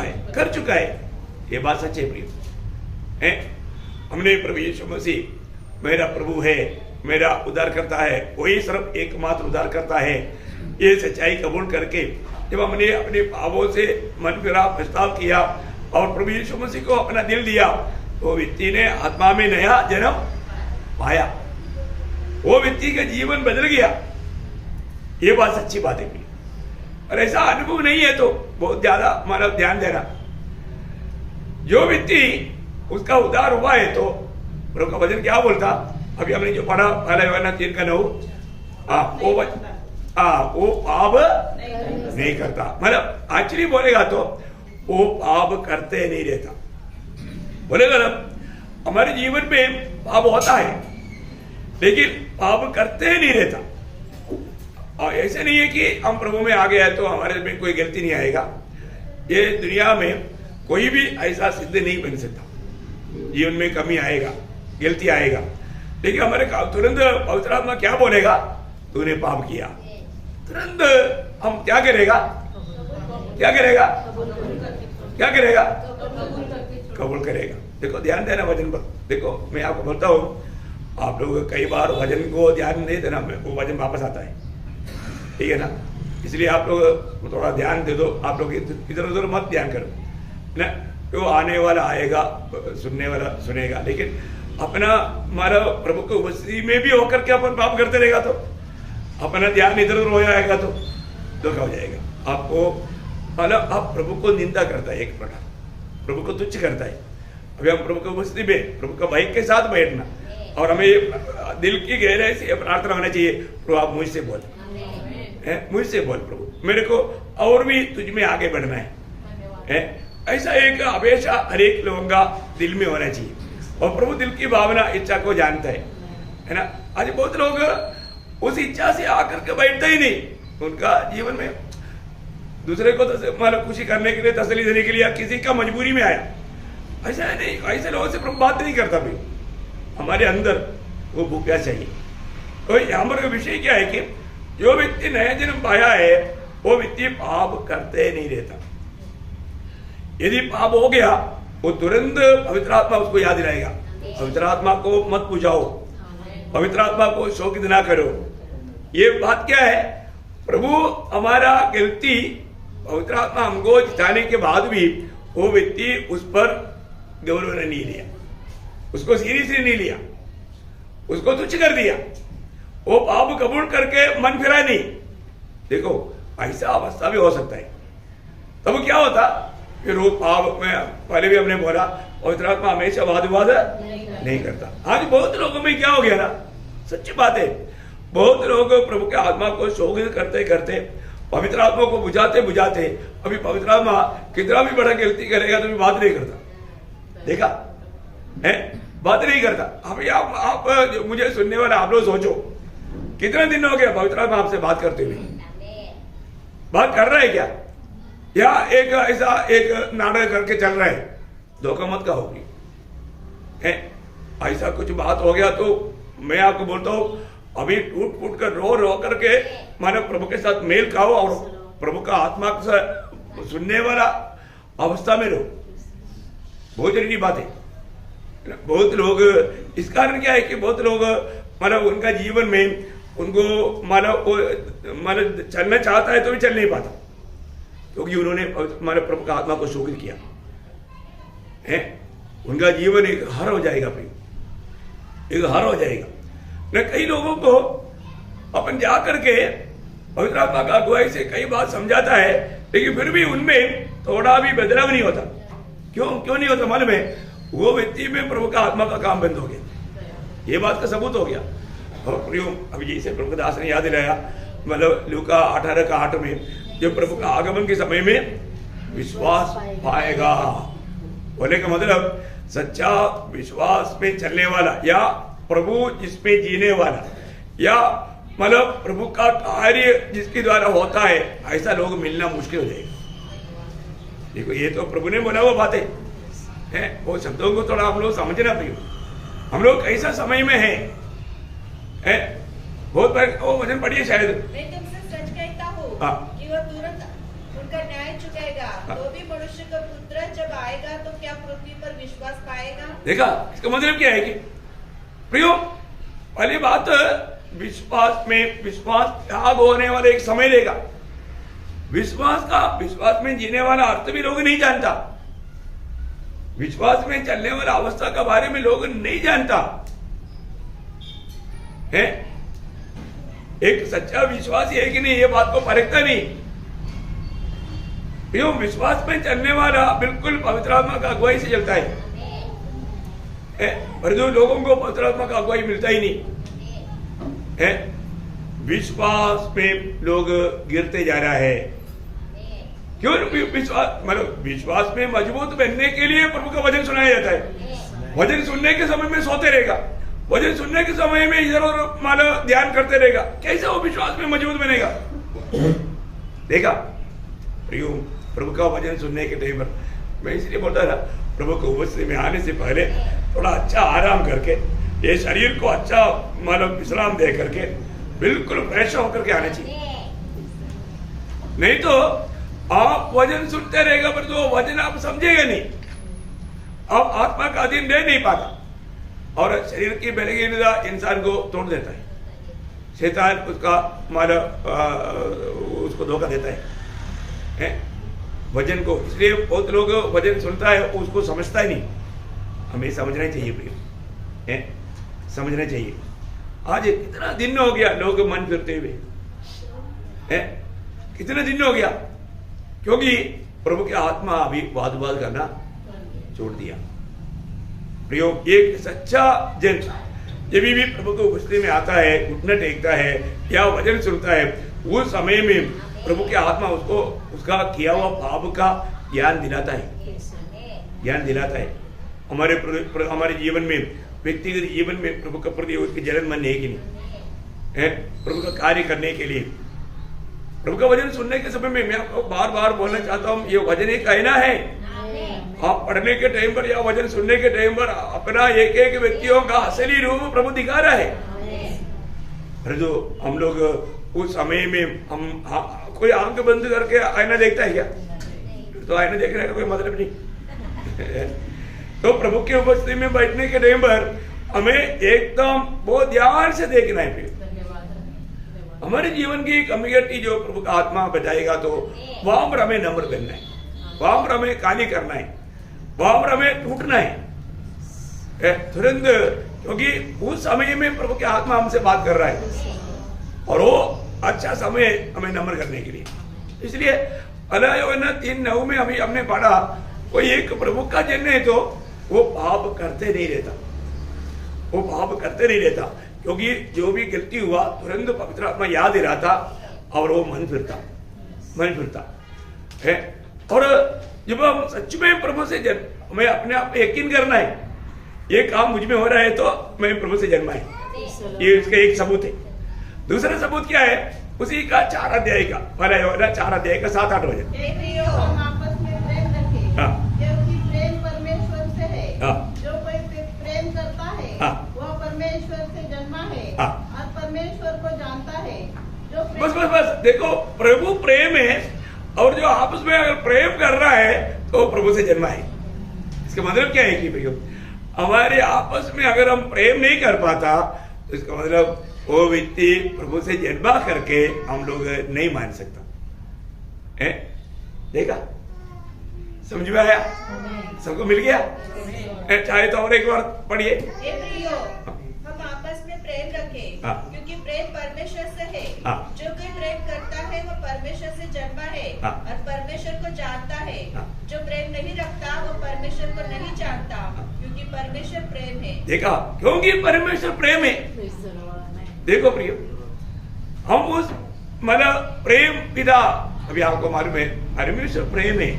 है। ये बात सच्ची है प्रिय। हमने प्रभु यीशु मसीह मेरा प्रभु है, मेरा उद्धार करता है, वही सिर्फ एकमात्र उद्धार करता है, ये सच्चाई कबूल करके जब हमने अपने पापों से मन फिरा, पछतावा किया और प्रभु यीशु मसीह को अपना दिल दिया, तो व्यक्ति ने आत्मा में नया जन्म पाया, वो व्यक्ति का जीवन बदल गया। ये बात सच्ची बात है। और ऐसा अनुभव नहीं है तो बहुत ज्यादा हमारा ध्यान देना। जो व्यक्ति उसका उद्धार हुआ है तो प्रभु का वचन क्या बोलता, अभी हमने जो पढ़ा पहला यूहन्ना 3:9, वो पाप नहीं करता। मतलब एक्चुअली बोलेगा तो वो पाप करते नहीं रहता। बोलेगा ना, हमारे जीवन में पाप होता है लेकिन पाप करते नहीं रहता। और ऐसे नहीं है कि हम प्रभु में आ गए तो हमारे में कोई गलती नहीं आएगा। ये दुनिया में कोई भी ऐसा सिद्ध नहीं बन सकता। जीवन में कमी आएगा, गलती आएगा, लेकिन हमारे तुरंत पवित्र आत्मा क्या बोलेगा, तूने पाप किया, तुरंत हम क्या करेगा, कबूल करेगा। देखो ध्यान देना वचन पर। देखो मैं आपको बोलता हूँ, आप लोग कई बार वचन को ध्यान नहीं देना, वो वचन वापस आता है, ठीक है ना। इसलिए आप लोग थोड़ा ध्यान दे दो। आप लोग इधर उधर मत ध्यान करो ना। तो आने वाला आएगा, सुनने वाला सुनेगा, लेकिन अपना हमारा प्रभु को उपस्थिति में भी होकर के अपन पाप करते रहेगा तो अपना ध्यान इधर उधर हो जाएगा तो धोखा हो जाएगा आपको। मतलब आप प्रभु को निंदा करता है, एक प्रकार प्रभु को तुच्छ करता है। अभी हम प्रभु की उपस्थिति में प्रभु का भाई के साथ बैठना, और हमें दिल की गहराई से प्रार्थना होना चाहिए, प्रभु आप मुझसे बोल, मुझसे बोल प्रभु, मेरे को और भी तुझ में आगे बढ़ना है। ऐसा एक हमेशा हर एक लोगों का दिल में होना चाहिए। और प्रभु दिल की भावना, इच्छा को जानता है। है ना। आज बहुत लोग उस इच्छा से आकर के बैठते ही नहीं, उनका जीवन में दूसरे को मतलब खुशी करने के लिए, तसल्ली देने के लिए, या किसी का मजबूरी में आया, ऐसा नहीं। ऐसे लोगों से प्रभु बात नहीं करता भाई। हमारे अंदर वो भूख प्यास चाहिए। तो यहाँ पर विषय क्या है कि जो व्यक्ति नया जन्म पाया है वो व्यक्ति पाप करते नहीं रहता। यदि पाप हो गया वो तुरंत पवित्र आत्मा उसको याद दिलाएगा, पवित्र आत्मा को मत बुझाओ, पवित्र आत्मा को शोकित ना करो। ये बात क्या है, प्रभु हमारा गलती पवित्र आत्मा हमको जिताने के बाद भी वो व्यक्ति उस पर गौरव ने नहीं लिया, उसको सीरियसली नहीं लिया, उसको तुच्छ कर दिया, वो पाप कबूल करके मन फिरा नहीं। देखो ऐसा अवस्था भी हो सकता है। तब क्या होता, फिर वो पाप में पहले भी हमने बोला पवित्र आत्मा हमेशा वाद विवाद नहीं करता। आज बहुत लोगों में क्या हो गया ना, सच्ची बात है, बहुत लोग प्रभु के आत्मा को शोकित करते करते, पवित्र आत्मा को बुझाते बुझाते, अभी पवित्र आत्मा कितना भी बड़ा गलती करेगा तो भी बात नहीं करता। देखा है, बात नहीं करता। अभी आप मुझे सुनने वाले आप लोग सोचो, कितने दिन हो गया पवित्र आत्मा आपसे बात करते हुए? बात कर रहा है क्या, या एक ऐसा एक नाटक करके चल रहा है? धोखा मत कहोगी। ऐसा कुछ बात हो गया तो मैं आपको बोलता हूं, अभी टूट फूट कर रो करके मानो प्रभु के साथ मेल खाओ और प्रभु का आत्मा से सुनने वाला अवस्था में रहो। बहुत जरूरी बात है। बहुत लोग, इस कारण क्या है कि बहुत लोग मानो उनका जीवन में उनको मानो चलना चाहता है तो भी चल नहीं पाता, क्योंकि उन्होंने मानो प्रभु का आत्मा को शोकित किया है। उनका जीवन एक हार हो जाएगा, एक हार हो जाएगा। न कई लोगों को अपन जा करके पवित्र आत्मा का अगुवाई से कई बात समझाता है, लेकिन फिर भी उनमें थोड़ा भी बदलाव नहीं होता। क्यों नहीं होता मालूम है? वो व्यक्ति में प्रभु का आत्मा का काम बंद हो गया। ये बात का सबूत हो गया। और अभी जैसे प्रभु दास ने याद दिलाया, मतलब लूका 18:8 में, जो प्रभु का आगमन के समय में विश्वास पाएगा, बोले का मतलब सच्चा विश्वास में चलने वाला, या प्रभु जिसमें जीने वाला, या मतलब प्रभु का कार्य जिसके द्वारा होता है, ऐसा लोग मिलना मुश्किल हो जाएगा। देखो ये तो प्रभु ने बोला वो बातें हैं, वो शब्दों को थोड़ा हम लोग समझना भी। हम लोग कैसा समय में हैं? बहुत बार वो वचन पढ़िए शायद, मैं तुमसे सच कहता हूँ कि वो तुरंत उनका न्याय चुकाएगा। तो भी मनुष्य का पुत्र जब आएगा तो क्या पृथ्वी पर विश्वास पाएगा? देखा इसका मतलब क्या है कि प्रियो, पहली बात विश्वास त्याग होने वाला एक समय लेगा। विश्वास में जीने वाला अर्थ भी लोग नहीं जानता, विश्वास में चलने वाला अवस्था के बारे में लोग नहीं जानता है। एक सच्चा विश्वासी है कि नहीं, ये बात को परखता नहीं। प्रियो, विश्वास में चलने वाला बिल्कुल पवित्र आत्मा का अगुवाई से चलता है। पर जो लोगों को पवित्र आत्मा का अगुवाई मिलता ही नहीं है, विश्वास में लोग गिरते जा रहा है। क्यों? विश्वास में मजबूत बनने के लिए प्रभु का वचन सुनाया जाता है। वचन सुनने के समय में सोते रहेगा, वचन सुनने के समय में इधर उधर मानो ध्यान करते रहेगा, कैसे वो विश्वास में मजबूत बनेगा? देखा प्रियो, प्रभु का वचन सुनने के टाइम पर मैं इसलिए बोलता था, प्रभु को उपस्थिति में आने से पहले थोड़ा अच्छा आराम करके, ये शरीर को अच्छा मानो विश्राम दे करके बिल्कुल फ्रेश होकर के आने चाहिए। नहीं तो आप वचन सुनते रहेगा पर जो वचन आप समझेगा नहीं, आप आत्मा का अधीन रह नहीं पाता, और शरीर की बलहीनता इंसान को तोड़ देता है। शैतान उसका मानो उसको धोखा देता है वचन को। इसलिए बहुत लोग वचन सुनता है उसको समझता ही नहीं। हमें समझना चाहिए प्रिय, समझना चाहिए। आज कितना दिन हो गया लोग मन फिरते हुए, कितने दिन हो गया, क्योंकि प्रभु की आत्मा अभी वाद विवाद करना छोड़ दिया। प्रियो, एक सच्चा जन जब भी प्रभु को उपस्थिति में आता है, घुटना टेकता है या वचन सुनता है, उस समय में प्रभु की आत्मा उसको उसका किया हुआ पाप का ज्ञान दिलाता है, ज्ञान दिलाता है। हमारे जीवन में व्यक्तिगत जीवन में प्रभु का प्रति उसकी जलन मन है कि नहीं है? प्रभु का कार्य करने के लिए प्रभु का वचन सुनने के समय में मैं आपको बार बार बोलना चाहता हूँ, ये वचन एक आईना है। आप पढ़ने के टाइम पर या वचन सुनने के टाइम पर अपना एक एक व्यक्तियों का असली रूप प्रभु दिखा रहा है। अरे जो हम लोग उस समय में हम कोई आंख बंद करके आईना देखता है क्या? तो आईना देखने का कोई मतलब नहीं। तो प्रभु की उपस्थिति में बैठने के टाइम पर हमें एकदम बहुत ध्यान से देखना है। हमारे जीवन की कमिटी जो प्रभु का आत्मा बताएगा तो वहां पर हमें नम्र करना है, वहां पर हमें काली करना है, वहां पर हमें टूटना है तुरंत, क्योंकि उस समय में प्रभु के आत्मा हमसे बात कर रहा है और वो अच्छा समय हमें नम्र करने के लिए। इसलिए अलायोना 3:9 में अभी हमने पढ़ा, कोई एक प्रभु का जन है तो वो पाप करते नहीं रहता, वो पाप करते नहीं रहता, क्योंकि जो भी गलती हुआ तुरंत पवित्र आत्मा याद ही रहता और वो मन फिरता है। और जब हम सच में प्रभु से हमें अपने आप पे यकीन करना है, ये काम मुझ में हो रहा है तो मैं प्रभु से जन्मा है, ये इसका एक सबूत है। दूसरा सबूत क्या है? उसी का 4 अध्याय का 4 अध्याय का 7-8 वचन। हम आपस में प्रेम रखें, क्योंकि प्रेम परमेश्वर से है। जो कोई प्रेम करता है वह परमेश्वर से जन्मा है और परमेश्वर को जानता है। जो बस देखो, प्रभु प्रेम है और जो आपस में अगर प्रेम कर रहा है तो प्रभु से जन्मा है। इसका मतलब क्या है कि भैया हमारे आपस में अगर हम प्रेम नहीं कर पाता तो इसका मतलब वो व्यक्ति प्रभु से जन्मा करके हम लोग नहीं मान सकता है। देखा, समझ में आया? सबको मिल गया? चाहे तो और एक बार पढ़िए। हम आपस में प्रेम रखें, क्योंकि प्रेम परमेश्वर से है। जो कोई प्रेम करता है वो परमेश्वर से जन्मा है और परमेश्वर को जानता है। जो प्रेम नहीं रखता वो परमेश्वर को नहीं जानता, क्योंकि परमेश्वर प्रेम है। देखा, क्योंकि परमेश्वर प्रेम है। देखो प्रिय, हम उस मतलब प्रेम पिता, अभी आपको मालूम है परमेश्वर प्रेम है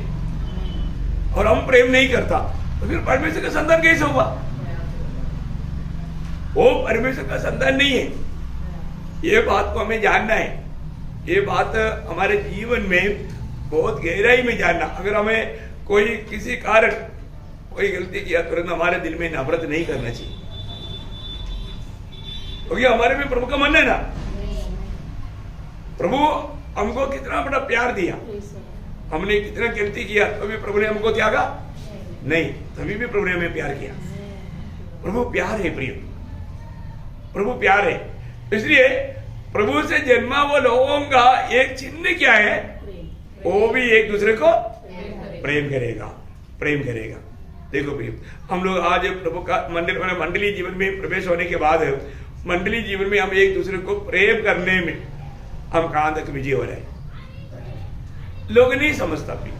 और हम प्रेम नहीं करता तो फिर परमेश्वर का संतान कैसे होगा? वो परमेश्वर का संतान नहीं है। ये बात को हमें जानना है, ये बात हमारे जीवन में बहुत गहराई में जानना। अगर हमें कोई किसी कारण कोई गलती किया तुरंत हमारे दिल में नफरत नहीं करना चाहिए, क्योंकि हमारे में प्रभु का मन है ना। प्रभु हमको कितना बड़ा प्यार दिया, हमने कितना गलती किया तभी प्रभु ने हमको त्यागा नहीं, तभी भी प्रभु ने हमें प्यार किया। प्रभु प्यार है प्रिय, प्रभु प्यार है। इसलिए प्रभु से जन्मा वो लोगों का एक चिन्ह क्या है? वो भी एक दूसरे को प्रेम करेगा। देखो प्रिय, हम लोग आज प्रभु का मंडली जीवन में प्रवेश होने के बाद मंडली जीवन में हम एक दूसरे को प्रेम करने में हम कहां तक विजय हो रहे हैं लोग नहीं समझता। भी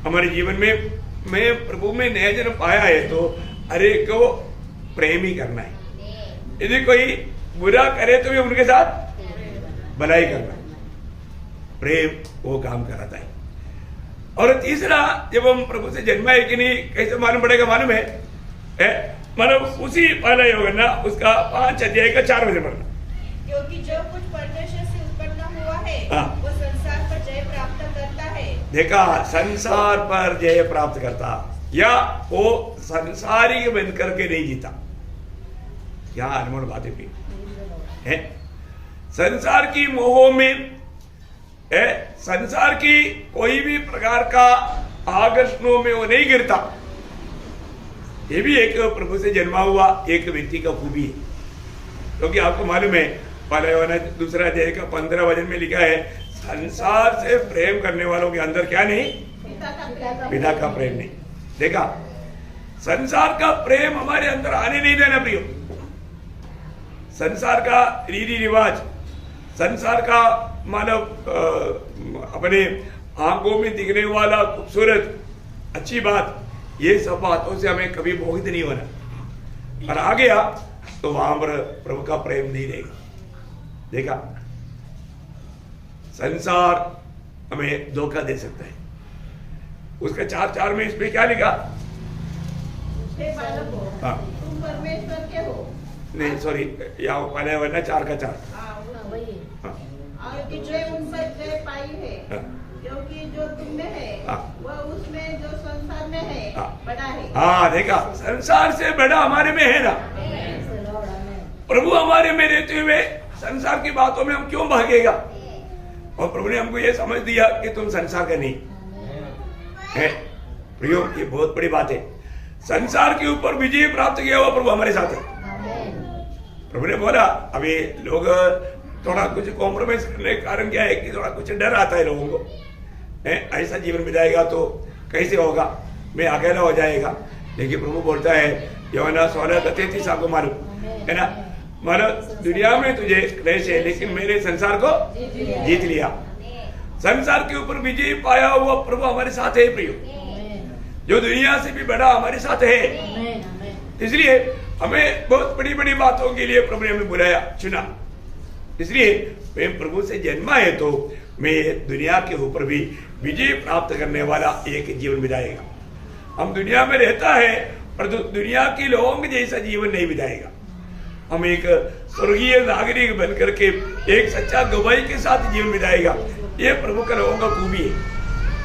हमारे जीवन में मैं प्रभु में नया जन्म पाया है तो अरे को प्रेम ही करना है। यदि कोई बुरा करे तो भी उनके साथ भलाई करना, प्रेम वो काम कराता है। और तीसरा, जब हम प्रभु से जन्मा है कि नहीं कैसे मालूम पड़ेगा? मालूम है मतलब उसी पहला योग ना उसका 5 अध्याय का 4 वचन पढ़ना। क्योंकि जो कुछ परमेश्वर से उत्पन्न हुआ है वो संसार पर जय प्राप्त करता है। देखा, संसार पर जय प्राप्त करता या वो संसारी बन करके नहीं जीता। क्या अनमोल बातें भी है। संसार की मोह में संसार की कोई भी प्रकार का आकर्षणों में वो नहीं गिरता। ये भी एक प्रभु से जन्मा हुआ एक व्यक्ति का खूबी है, क्योंकि आपको मालूम है पहला दूसरा अध्याय का 15 वचन में लिखा है, संसार से प्रेम करने वालों के अंदर क्या नहीं? पिता का प्रेम नहीं। देखा, संसार का प्रेम हमारे अंदर आने नहीं देना प्रियो। संसार का रीति रिवाज, संसार का मानव अपने आंखों में दिखने वाला खूबसूरत अच्छी बात, ये सब बातों से हमें कभी मोहित नहीं होना। और आ गया तो वहां पर प्रभु का प्रेम नहीं रहेगा। देखा, संसार हमें धोखा दे सकता है। उसका 4:4 में इसमें क्या लिखा? तुम परमेश्वर के हो। नहीं सॉरी, या पहले वरना 4 का 4। हाँ, वही है। हाँ, और कि जय उन पर जय पाई है, हाँ, क्योंकि जो तुम में है हाँ। वह उसमें जो संसार में है हाँ। बड़ा है। हाँ देखा, संसार से बड़ा हमारे में है ना। प्रभु हमारे में रहते हुए संसार की बातों में हम क्यों भागेगा? और प्रभु ने हमको ये समझ दिया कि तुम संसार का नहीं है। प्रियो, ये बहुत बड़ी बात है। संसार के ऊपर विजय प्राप्त किया हुआ प्रभु हमारे साथ है। प्रभु ने बोला, अभी लोग थोड़ा कुछ कॉम्प्रोमाइज करने का कारण क्या है कि थोड़ा कुछ डर आता है लोगों को। ऐसा जीवन बिताएगा तो कैसे होगा, मैं अकेला हो जाएगा। लेकिन प्रभु बोलता है, यूहन्ना 16:33 आपको मालूम है ना, मानो दुनिया में तुझे क्लेश है लेकिन मैंने संसार को जीत लिया। संसार के ऊपर विजय पाया हुआ प्रभु हमारे साथ है प्रियो, जो दुनिया से भी बड़ा हमारे साथ है। इसलिए हमें बहुत बड़ी बड़ी बातों के लिए प्रभु ने हमें बुलाया, चुना। इसलिए मैं प्रभु से जन्मा है तो मैं दुनिया के ऊपर भी विजय प्राप्त करने वाला एक जीवन बिताएगा। हम दुनिया में रहता है पर दुनिया के लोगों के जैसा जीवन नहीं बिताएगा। हम एक स्वर्गीय नागरिक बनकर के एक सच्चा गवाही के साथ जीवन बिताएगा। ये प्रभु का लोगों का खूबी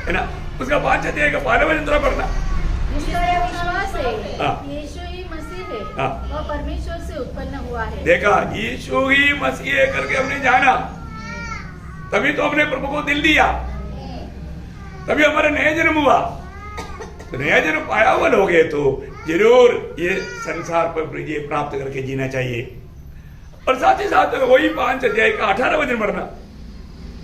है ना। उसका 5 अध्याय का 12वां वचन पढ़ना। जिसका यह विश्वास है हाँ। यीशु ही मसीह है, हाँ। वह परमेश्वर से उत्पन्न हुआ है। देखा, यीशु ही मसीह है करके हमने जाना, तभी तो हमने प्रभु को दिल दिया, तभी हमारा नया जन्म हुआ। तो नया जन्म पाया हुआ लोग है तो जरूर ये संसार पर विजय प्राप्त करके जीना चाहिए। और साथ ही साथ वही 5 अध्याय का 18वां वचन पढ़ना,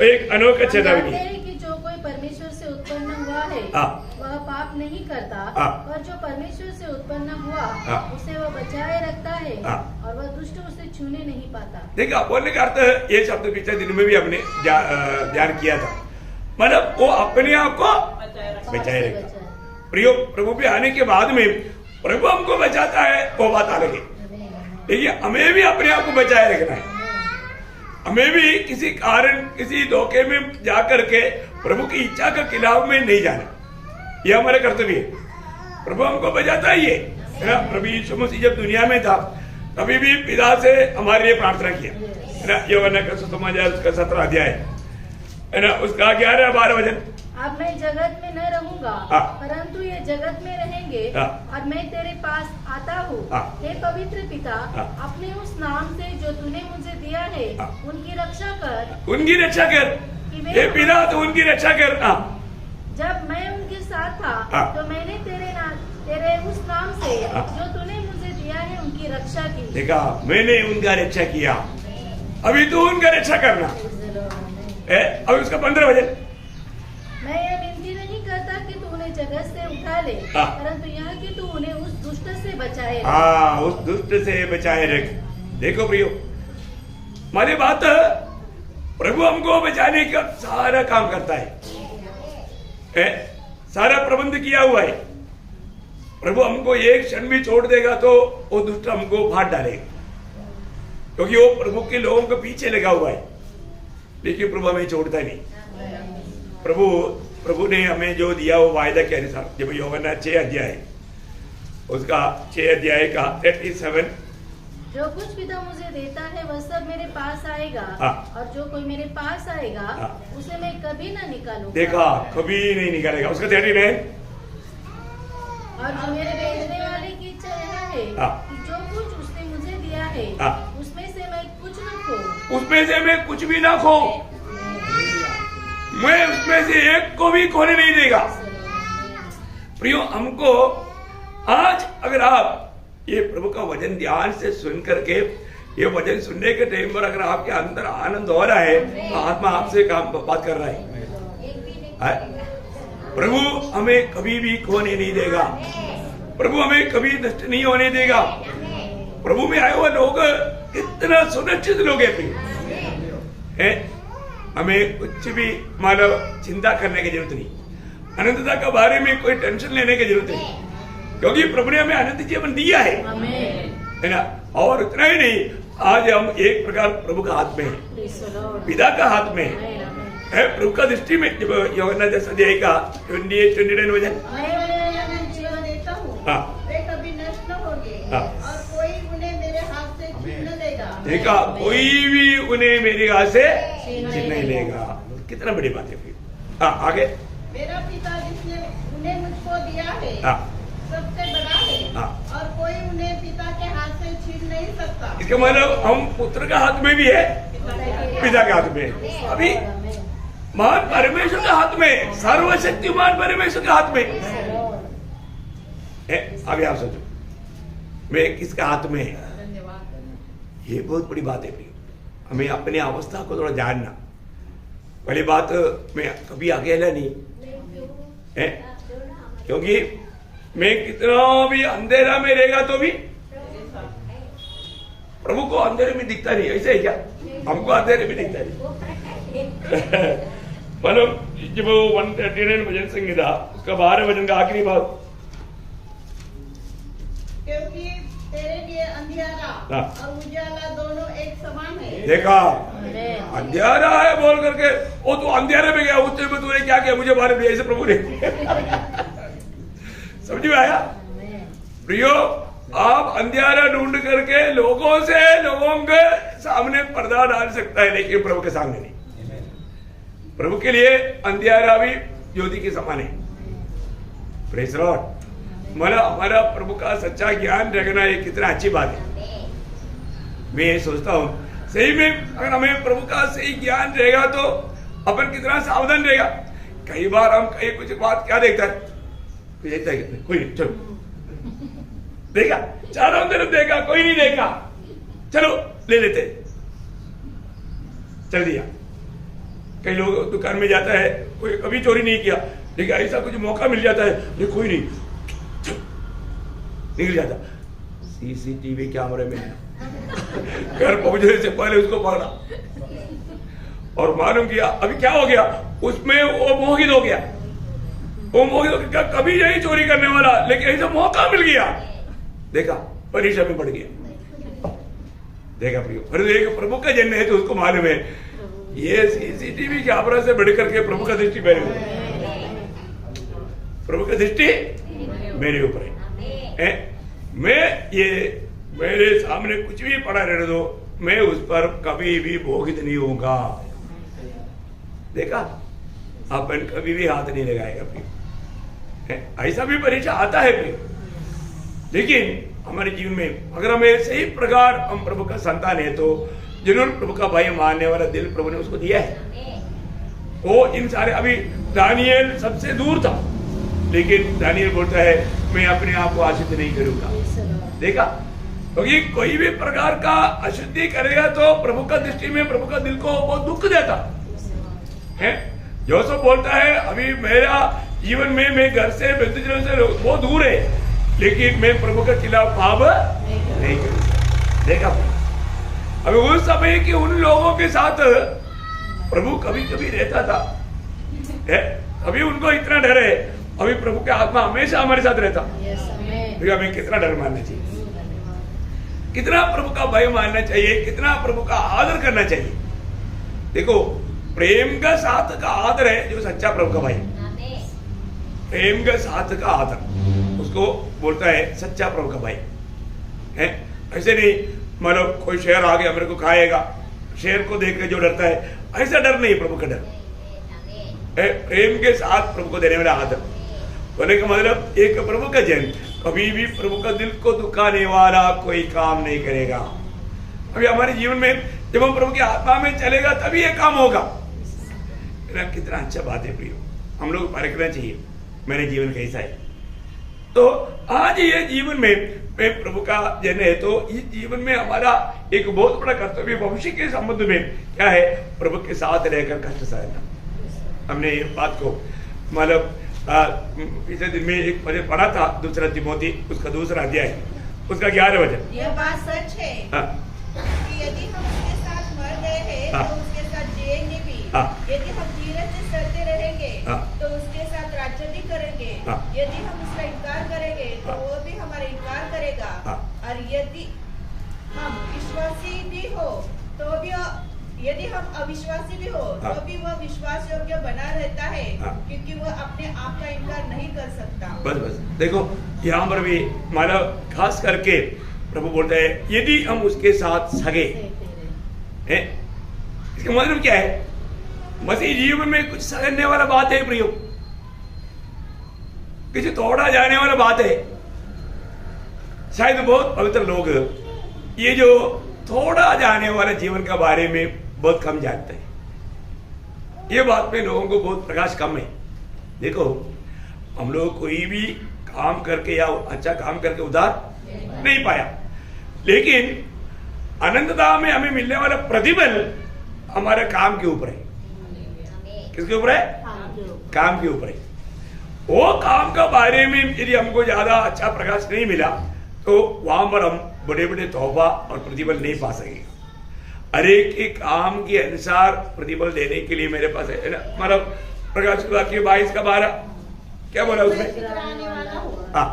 एक अनोखा चेतावनी कि जो कोई परमेश्वर से उत्पन्न हुआ है हाँ। वह पाप नहीं करता, हाँ। और जो परमेश्वर से उत्पन्न हुआ हाँ। उसे वह बचाए रखता है, हाँ। और वह दुष्ट उसे छूने नहीं पाता। देखा, बोलने का अर्थ ये शब्द पिछले दिन में भी हमने ध्यान किया था, मतलब वो अपने आप को बचाए रखता। प्रियो, प्रभु पे आने के बाद में प्रभु हमको बचाता है वो बात अलग है, लेकिन हमें भी अपने आप को बचाए रखना है। हमें भी किसी कारण किसी धोखे में जाकर के प्रभु की इच्छा के खिलाफ में नहीं जाना, ये हमारा कर्तव्य है। प्रभु हमको बचाता ही है ना। प्रभु यीशु मसीह जब दुनिया में था कभी भी पिता से हमारे लिए प्रार्थना किया है ना। यूहन्ना का 17 अध्याय है ना, उसका 11-12 वचन। अब मैं जगत में न रहूंगा, हाँ। परंतु ये जगत में रहेंगे, हाँ। और मैं तेरे पास आता हूँ। हाँ। हे पवित्र पिता, हाँ। अपने उस नाम से जो तूने मुझे दिया है हाँ। उनकी रक्षा कर, उनकी रक्षा कर। ये पिता तो उनकी रक्षा कर। जब मैं उनके साथ था हाँ। तो मैंने तेरे उस नाम से हाँ। जो तूने मुझे दिया है उनकी रक्षा की। देखा, मैंने उनका रक्षा किया, अभी तू उनका रक्षा करना। अभी उसका 15 वचन। मैं ये विनती नहीं करता कि तू उन्हें जगत से उठा ले, हाँ। परंतु यह कि तू उन्हें उस दुष्ट से बचाए रख। हाँ, उस दुष्ट से बचाए रख। देखो प्रियो, हमारी बात, प्रभु हमको बचाने का सारा काम करता है, सारा प्रबंध किया हुआ है। प्रभु हमको एक क्षण भी छोड़ देगा तो वो दुष्ट हमको फाड़ डालेगा, क्योंकि वो प्रभु के लोगों के पीछे लगा हुआ है। लेकिन प्रभु हमें छोड़ता नहीं। प्रभु ने हमें जो दिया वो वायदा के अनुसार, जब यूहन्ना 6 अध्याय उसका 6 अध्याय का 37, जो कुछ पिता मुझे देता है वह सब मेरे पास आएगा, हाँ। और जो कोई मेरे पास आएगा हाँ। उसे मैं कभी न निकालूंगा। देखा, कभी नहीं निकालेगा। उसका 39, और जो मेरे भेजने वाले की इच्छा यह है हाँ। कि जो कुछ उसने मुझे दिया है हाँ। उसमें से मैं कुछ न खो। उसमें से मैं कुछ भी ना खो, मैं उसमें से एक को भी खोने नहीं देगा। प्रियो, हमको आज अगर आप ये प्रभु का वचन ध्यान से सुन करके, ये वचन सुनने के टाइम पर अगर आपके अंदर आनंद हो रहा है तो आत्मा आपसे काम बात कर रहा है। प्रभु हमें कभी भी खोने नहीं देगा, प्रभु हमें कभी नष्ट नहीं होने देगा। प्रभु में आए हुए लोग इतना सुरक्षित लोग हैं, हमें कुछ भी मानव चिंता करने की जरूरत नहीं, अनंतता के बारे में कोई टेंशन लेने की जरूरत नहीं, क्योंकि प्रभु ने हमें अनंत जीवन दिया है ना। और इतना ही नहीं, आज हम एक प्रकार प्रभु का हाथ में है, पिता का हाथ में है। प्रभु का दृष्टि में जब यूहन्ना 10 अध्याय का 28-29 वचन, मैं जीवन देता हूँ, हाँ। वे कभी नष्ट न होंगे, हाँ। और देखा, कोई भी उन्हें मेरी हाथ से छीन नहीं लेगा। कितना बड़ी बात है फिर। हाँ, आगे। मेरा पिता जिसने उन्हें मुझको दिया है हाँ, सबसे बड़ा है हाँ। और कोई उन्हें पिता के हाथ से छीन नहीं सकता। इसका मतलब हम पुत्र के हाथ में भी है, पिता के हाथ में है। अभी महान परमेश्वर के हाथ में, सर्वशक्तिमान परमेश्वर के हाथ में है। अभी आप सोचो, मैं किसके हाथ में है? ये बहुत बड़ी बात है प्रिय। हमें अपनी अवस्था को थोड़ा जानना। पहली बात, मैं कभी अकेला नहीं है, क्योंकि मैं कितना भी अंधेरा में रहेगा तो भी प्रभु को अंधेरे में दिखता नहीं। ऐसे है क्या? हमको अंधेरे में दिखता नहीं। मतलब जब वो 139 भजन संगीता उसका 12 भजन का आखिरी भाग, क्योंकि तेरे लिए अंधियारा हाँ। और उजाला दोनों एक समान है। देखा, अंधेरा है बोल करके वो तू अंधेरे में गया, उस में तूने क्या किया मुझे मालूम नहीं, ऐसे प्रभु ने समझ में आया? प्रियो, आप अंधेरा ढूंढ करके लोगों के सामने पर्दा डाल सकता है, लेकिन प्रभु के सामने नहीं। प्रभु के लिए अंधेरा भी ज्योति के समान है। Praise Lord. मतलब हमारा प्रभु का सच्चा ज्ञान रखना ये कितना अच्छी बात है। मैं ये सोचता हूँ सही में अगर हमें प्रभु का सही ज्ञान रहेगा तो अपन कितना सावधान रहेगा। कई बार हम कहीं कुछ बात क्या देखता है, कोई देखता है कितने, कोई नहीं, चलो देखा, चारों तरफ देखा, कोई नहीं देखा, चलो ले लेते, चल दिया। कई लोग दुकान में जाता है, कोई कभी चोरी नहीं किया, लेकिन ऐसा कुछ मौका मिल जाता है, कोई नहीं, निकल जाता। सीसीटीवी कैमरे में घर पहुंचने से पहले उसको पकड़ा और मालूम किया। अभी क्या हो गया, उसमें वो मोहित हो गया। वो मोहित हो गया, कभी नहीं चोरी करने वाला, लेकिन ऐसा मौका मिल गया, देखा परीक्षा में पड़ गया। देखा प्रियो, पर एक प्रभु का जन्म है तो उसको मालूम है ये सीसीटीवी कैमरा से बढ़ करके प्रभु का दृष्टि मेरे ऊपर, प्रभु का दृष्टि मेरे ऊपर है। मैं ये मेरे सामने कुछ भी पड़ा रहने दो, मैं उस पर कभी भी मोहित नहीं होऊंगा। देखा, अपन कभी भी हाथ नहीं लगाएगा प्रिय। ऐसा भी परीक्षा आता है प्रिय, लेकिन हमारे जीवन में अगर हमें सही प्रकार हम प्रभु का संतान है तो जिन्होंने प्रभु का भय मानने वाला दिल प्रभु ने उसको दिया है। वो इन सारे, अभी दानियल सबसे दूर था, लेकिन दानियल बोलता है मैं अपने आप को अशुद्ध नहीं करूंगा। देखा, क्योंकि तो कोई भी प्रकार का अशुद्धि करेगा तो प्रभु का दृष्टि में प्रभु का दिल को बहुत दुख देता है। जो सब बोलता है अभी मेरा जीवन में मैं घर से मिलते से बहुत दूर है, लेकिन मैं प्रभु के खिलाफ पाप नहीं करूंगा। देखा, अभी उस समय के उन लोगों के साथ प्रभु कभी कभी रहता था, अभी उनको इतना डर है, अभी प्रभु के आत्मा हमेशा हमारे साथ रहता। हमें कितना डर मानना चाहिए, कितना प्रभु का भय मानना चाहिए, कितना प्रभु का आदर करना चाहिए। देखो, प्रेम का साथ का आदर है जो सच्चा प्रभु का भय, प्रेम का साथ का आदर उसको बोलता है सच्चा प्रभु का भय है। ऐसे नहीं मतलब कोई शेर आ गया मेरे को खाएगा, शेर को देख के जो डरता है, ऐसा डर नहीं प्रभु का डर है। प्रेम के साथ प्रभु को देने वाला आदर बोले का मतलब एक प्रभु का जन कभी भी प्रभु का दिल को दुखाने वाला कोई काम नहीं करेगा। अभी हमारे जीवन में जब हम प्रभु की आत्मा में चलेगा तभी ये काम होगा। कितना अच्छा बात है प्रियो, हम लोग परखना चाहिए मेरे जीवन कैसा है। तो आज ये जीवन में मैं प्रभु का जन है तो इस जीवन में हमारा एक बहुत बड़ा कर्तव्य भविष्य के संबंध में क्या है, प्रभु के साथ रहकर कष्ट सहना। हमने ये बात को मतलब पिछले दिन में एक पढ़े पढ़ा था, दूसरा तिमोथी उसका दूसरा अध्याय उसका 11 वचन। यह बात सच है कि यदि हम उसके साथ मर गए हैं तो उसके साथ जिएंगे भी। यदि हम धीरज से सहते रहेंगे तो उसके साथ राज्य भी करेंगे। यदि हम उसका इनकार करेंगे तो वो भी हमारा इनकार करेगा। और यदि हम विश्वासी भी हो तो भी, यदि हम अविश्वासी भी हो तो भी वह विश्वास योग्य बना रहता है, क्योंकि वह अपने आप का इनकार नहीं कर सकता। बस बस देखो, यहाँ पर भी मानव खास करके प्रभु बोलता है यदि हम उसके साथ सगे इसका मतलब क्या है? मसीह जीवन में कुछ सहने वाला बात है प्रियो, कुछ तोड़ा जाने वाला बात है। शायद बहुत पवित्र लोग ये जो थोड़ा जाने वाले जीवन के बारे में बहुत कम जानते हैं। ये बात पे लोगों को बहुत प्रकाश कम है। देखो, हम लोग कोई भी काम करके या अच्छा काम करके उधार नहीं पाया, लेकिन अनंतता में हमें मिलने वाला प्रतिफल हमारे काम के ऊपर है। किसके ऊपर है? काम के ऊपर है। वो काम का बारे में यदि हमको ज्यादा अच्छा प्रकाश नहीं मिला तो वहां पर हम बड़े बड़े तोहफा और प्रतिफल नहीं पा सकेंगे। हर एक के काम के अनुसार प्रतिफल देने के लिए मेरे पास है ना, मतलब प्रकाश वाक्य 22 का 12 क्या बोला उसमें? हाँ,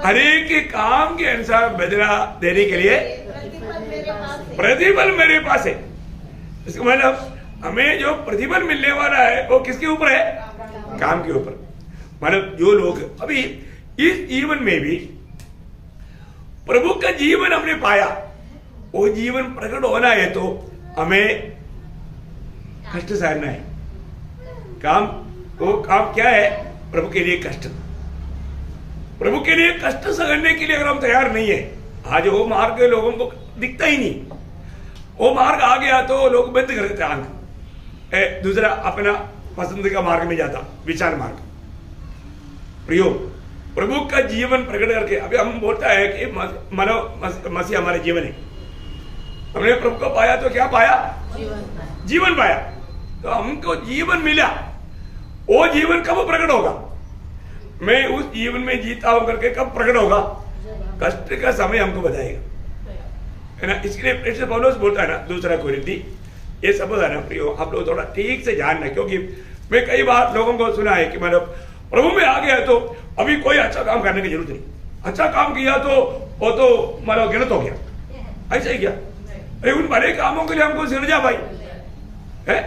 हर एक के काम के अनुसार बदला देने के लिए प्रतिफल मेरे पास है। इसका मतलब हमें जो प्रतिफल मिलने वाला है वो किसके ऊपर है? काम के ऊपर। मतलब जो लोग अभी इस जीवन में भी प्रभु का जीवन हमने पाया, वो जीवन प्रकट होना है तो हमें कष्ट सहना है। वो काम क्या है? प्रभु के लिए कष्ट। प्रभु के लिए कष्ट सहने के लिए अगर हम तैयार नहीं है, आज वो मार्ग लोगों को दिखता ही नहीं। वो मार्ग आ गया तो लोग बंद कर देते आंख, दूसरा अपना पसंद का मार्ग में जाता, विचार मार्ग। प्रियो, प्रभु का जीवन प्रकट करके अभी हम बोलता है कि मानव मसीह हमारे जीवन है। हमने प्रभु को पाया तो क्या पाया? जीवन पाया। तो हमको जीवन मिला, वो जीवन कब प्रकट होगा? मैं उस जीवन में जीता हूं करके कब प्रकट होगा? कष्ट का समय हमको बताएगा, है ना। इसके लिए प्रेरित पौलुस बोलता है ना, दूसरा कोरिन्थी, ये सब है ना प्रियो, आप लोग थोड़ा ठीक से जानना, क्योंकि मैं कई बार लोगों को सुना है कि मतलब प्रभु में आ गया तो अभी कोई अच्छा काम करने की जरूरत नहीं, अच्छा काम किया तो वो तो मतलब गलत हो गया, ऐसा ही क्या? अरे उन भले कामों के लिए हमको सिरजा भाई है।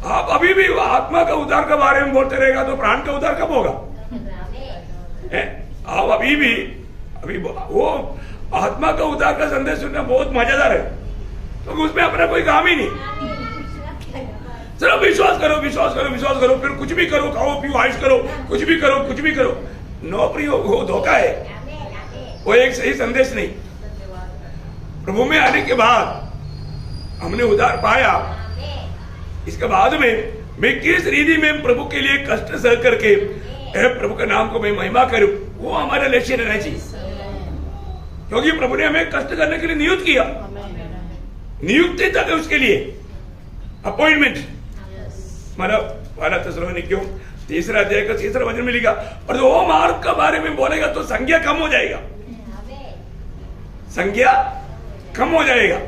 आप अभी भी आत्मा का उद्धार के बारे में बोलते रहेगा तो प्राण का उद्धार कब होगा? आप अभी वो आत्मा का उद्धार का संदेश सुनना बहुत मजेदार है, तो उसमें अपना कोई काम ही नहीं। सिर्फ विश्वास करो, विश्वास करो, विश्वास करो, फिर कुछ भी करो, खाओ पियो आइश करो, कुछ भी करो, कुछ भी करो। नो प्रियो, वो धोखा है, वो एक सही संदेश नहीं। प्रभु में आने के बाद हमने उद्धार पाया, इसके बाद में मैं किस रीति में प्रभु के लिए कष्ट सह करके प्रभु के नाम को मैं महिमा करूं, वो हमारा लक्ष्य रहना चाहिए। क्योंकि प्रभु ने हमें कष्ट करने के लिए नियुक्त किया, नियुक्ति तक है उसके लिए, अपॉइंटमेंट। मतलब पहला थिस्सलुनीकियों 3 अध्याय का 3 वचन में लिखा, और जो वो मार्ग के बारे में बोलेगा तो संज्ञा कम हो जाएगा, संज्ञा कम हो जाएगा।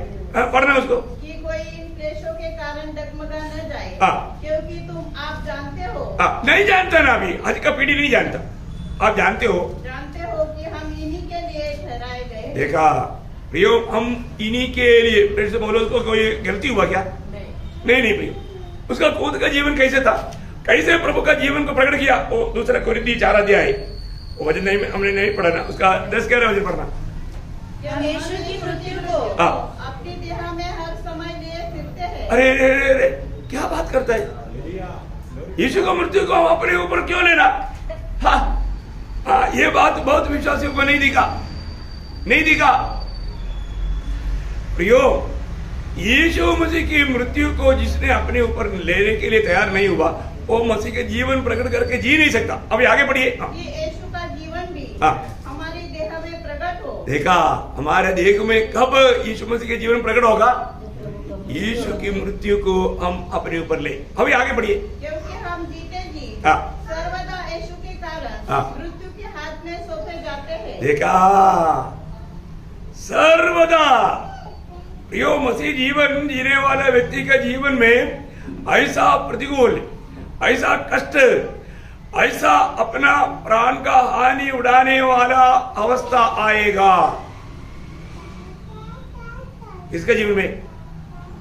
पढ़ना उसको कि कोई इन क्लेशों के कारण डगमगा न जाए, क्योंकि तुम आप जानते हो। नहीं जानता ना, अभी आज का पीढ़ी नहीं जानता। आप जानते हो कि हम इन्हीं के लिए ठहराए गए। देखा प्रियो, हम इन्हीं के लिए, फिर से बोलो, उसको कोई गलती हुआ क्या? नहीं प्रियो, उसका खुद का जीवन कैसे था, कैसे प्रभु का जीवन को प्रकट किया, वो दूसरा कोरिन्थी 4 अध्याय, वो वचन नहीं, हमने नहीं पढ़ा ना, उसका 10-11 वचन पढ़ना। यीशु की मृत्यु को अपनी देह में हर समय लिए फिरते हैं। अरे क्या बात करता है? यीशु को मृत्यु को हम अपने ऊपर क्यों लेना? हाँ, ये बात बहुत विश्वासियों को नहीं दिखा। प्रियो, यीशु मसीह की मृत्यु को जिसने अपने ऊपर लेने के लिए तैयार नहीं हुआ, वो मसीह के जीवन प्रकट करके जी नहीं सकता। अभी आगे बढ़िए। यीशु का जीवन भी हमारी देह में प्रकट हो। देखा, हमारे देह में कब यीशु मसीह के जीवन प्रकट होगा? यीशु की मृत्यु को हम अपने ऊपर ले। अभी आगे बढ़िए। क्योंकि हम जीते जी सर्वदा यीशु के कारण मृत्यु के हाथ में सौंपे जाते हैं। देखा, सर्वदा प्रियो, मसीह जीवन जीने वाला व्यक्ति का जीवन में ऐसा प्रतिकूल, ऐसा कष्ट, ऐसा अपना प्राण का हानि उड़ाने वाला अवस्था आएगा। किसके जीवन में?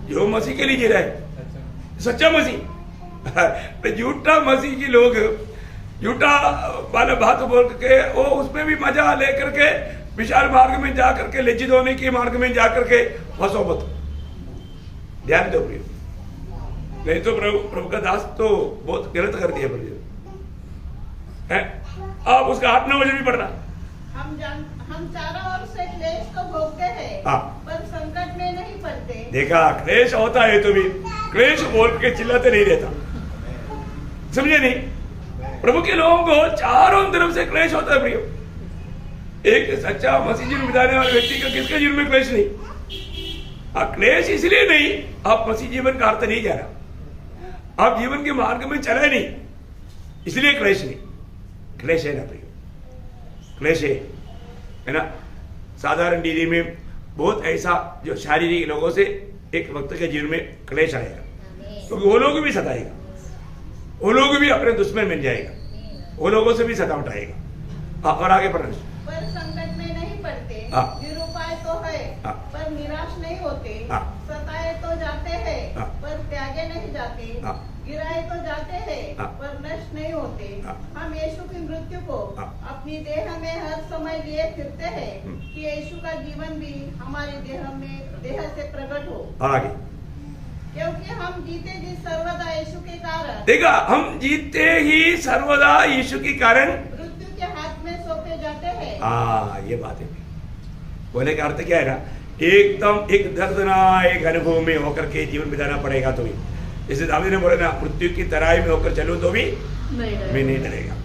जो मसीह के लिए जी रहा है, सच्चा मसीह। झूठा मसीह की लोग झूठा वाला बात बोल के वो उसमें भी मजा लेकर के विशाल मार्ग में जा करके, लज्जित होने के मार्ग में जा करके फंसो मत, ध्यान दो प्रिय, नहीं तो प्रभु का दास तो बहुत गलत कर दिया प्रिय है। आप उसका हाथ न वजह भी पड़ना। हम चारों ओर से क्लेश तो भोगते हैं, पर संकट में नहीं पड़ते। देखा, क्लेश होता है तो भी क्लेश बोल के चिल्लाते नहीं रहता, समझे नहीं? प्रभु के लोगों को चारों तरफ से क्लेश होता है प्रियो। एक सच्चा मसीह जीवन बिताने वाले व्यक्ति का किसके जीवन में क्लेश नहीं? क्लेश इसलिए नहीं, आप मसीह जीवन का अर्थ नहीं जाना, आप जीवन के मार्ग में चले नहीं, इसलिए क्लेश नहीं। क्लेश है ना प्रियो, क्लेश है ना। साधारण दीदी में बहुत ऐसा जो शारीरिक लोगों से एक वक्त के जीवन में क्लेश आएगा, क्योंकि तो वो लोग भी सताएगा, वो लोग भी अपने दुश्मन बन जाएगा, वो लोगों से भी सता उठाएगा। और आगे पढ़ना। पर संकट में नहीं पड़ते, निरुपाय तो है पर निराश नहीं होते, सताए तो जाते हैं पर त्यागे नहीं जाते, गिराए तो जाते हैं पर नष्ट नहीं होते। हम यीशु की मृत्यु को अपनी देह में हर समय लिए फिरते हैं कि यीशु का जीवन भी हमारी देह से प्रकट हो। आगे, क्योंकि हम जीते जी सर्वदा यीशु के कारण, देखा, हम जीते ही सर्वदा यीशु के कारण मृत्यु के हाथ में सौंपे जाते हैं। ये बात है। बोले का अर्थ क्या है ना, एकदम एक दर्दनाक अनुभव में होकर के जीवन बिताना पड़ेगा तो भी, जैसे दाऊद ने बोला ना, मृत्यु की तराई में होकर चलूं तो भी मैं नहीं डरेगा।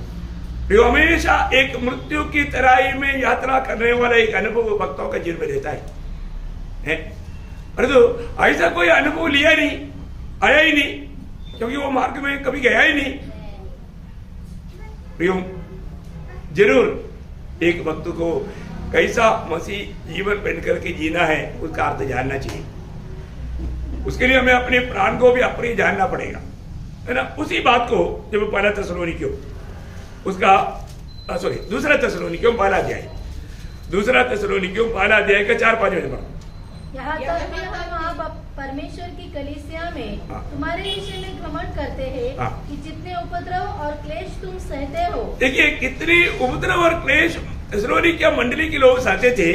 तो हमेशा एक मृत्यु की तराई में यात्रा करने वाला एक अनुभव भक्तों का जीवन में रहता है। अरे तो ऐसा कोई अनुभव लिया नहीं, आया ही नहीं, क्योंकि वो मार्ग में कभी गया ही नहीं। प्रियो, जरूर एक भक्त को कैसा मसीह जीवन बन करके जीना है उसका अर्थ जानना चाहिए। उसके लिए हमें अपने प्राण को भी अपने जानना पड़ेगा, है ना। उसी बात को जब पहला थिस्सलुनीकियों उसका दूसरा थिस्सलुनीकियों पहला अध्याय, दूसरा थिस्सलुनीकियों पहला अध्याय का 4-5 वचन पढ़ो। यहाँ तक भी हम आप परमेश्वर की कलीसिया में तुम्हारे विषय में घमंड करते हैं कि जितने उपद्रव और क्लेश तुम सहते हो। देखिए, कितनी उपद्रव और क्लेश थिस्सलुनीकियों मंडली के लोग सहते थे,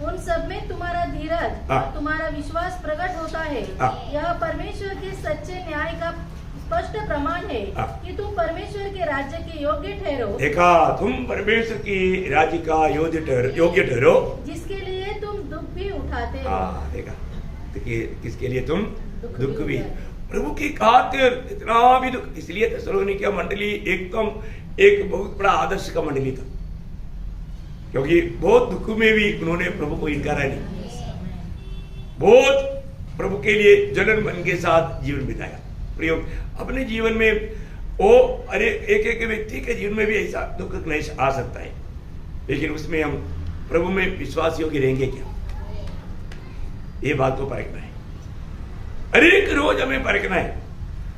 उन सब में तुम्हारा धीरज और तुम्हारा विश्वास प्रकट होता है। यह परमेश्वर के सच्चे न्याय का स्पष्ट प्रमाण है कि तुम परमेश्वर के राज्य के योग्य ठहरो। देखा, तुम परमेश्वर की राज्य का योग्य ठहरो, जिसके लिए तुम दुख भी उठाते हो। देखा, देखिए, किसके लिए तुम दुख भी, प्रभु की खातिर इतना भी दुख। इसलिए थिस्सलुनीकियों मंडली एकदम एक बहुत बड़ा आदर्श का मंडली था, क्योंकि बहुत दुख में भी उन्होंने प्रभु को इनकारा नहीं, बहुत प्रभु के लिए जलन मन के साथ जीवन बिताया। प्रिय, अपने जीवन में वो एक व्यक्ति के जीवन में भी ऐसा दुख क्लेश आ सकता है, लेकिन उसमें हम प्रभु में विश्वास योग्य रहेंगे क्या, ये बात को परखना है। हर एक रोज हमें परखना है।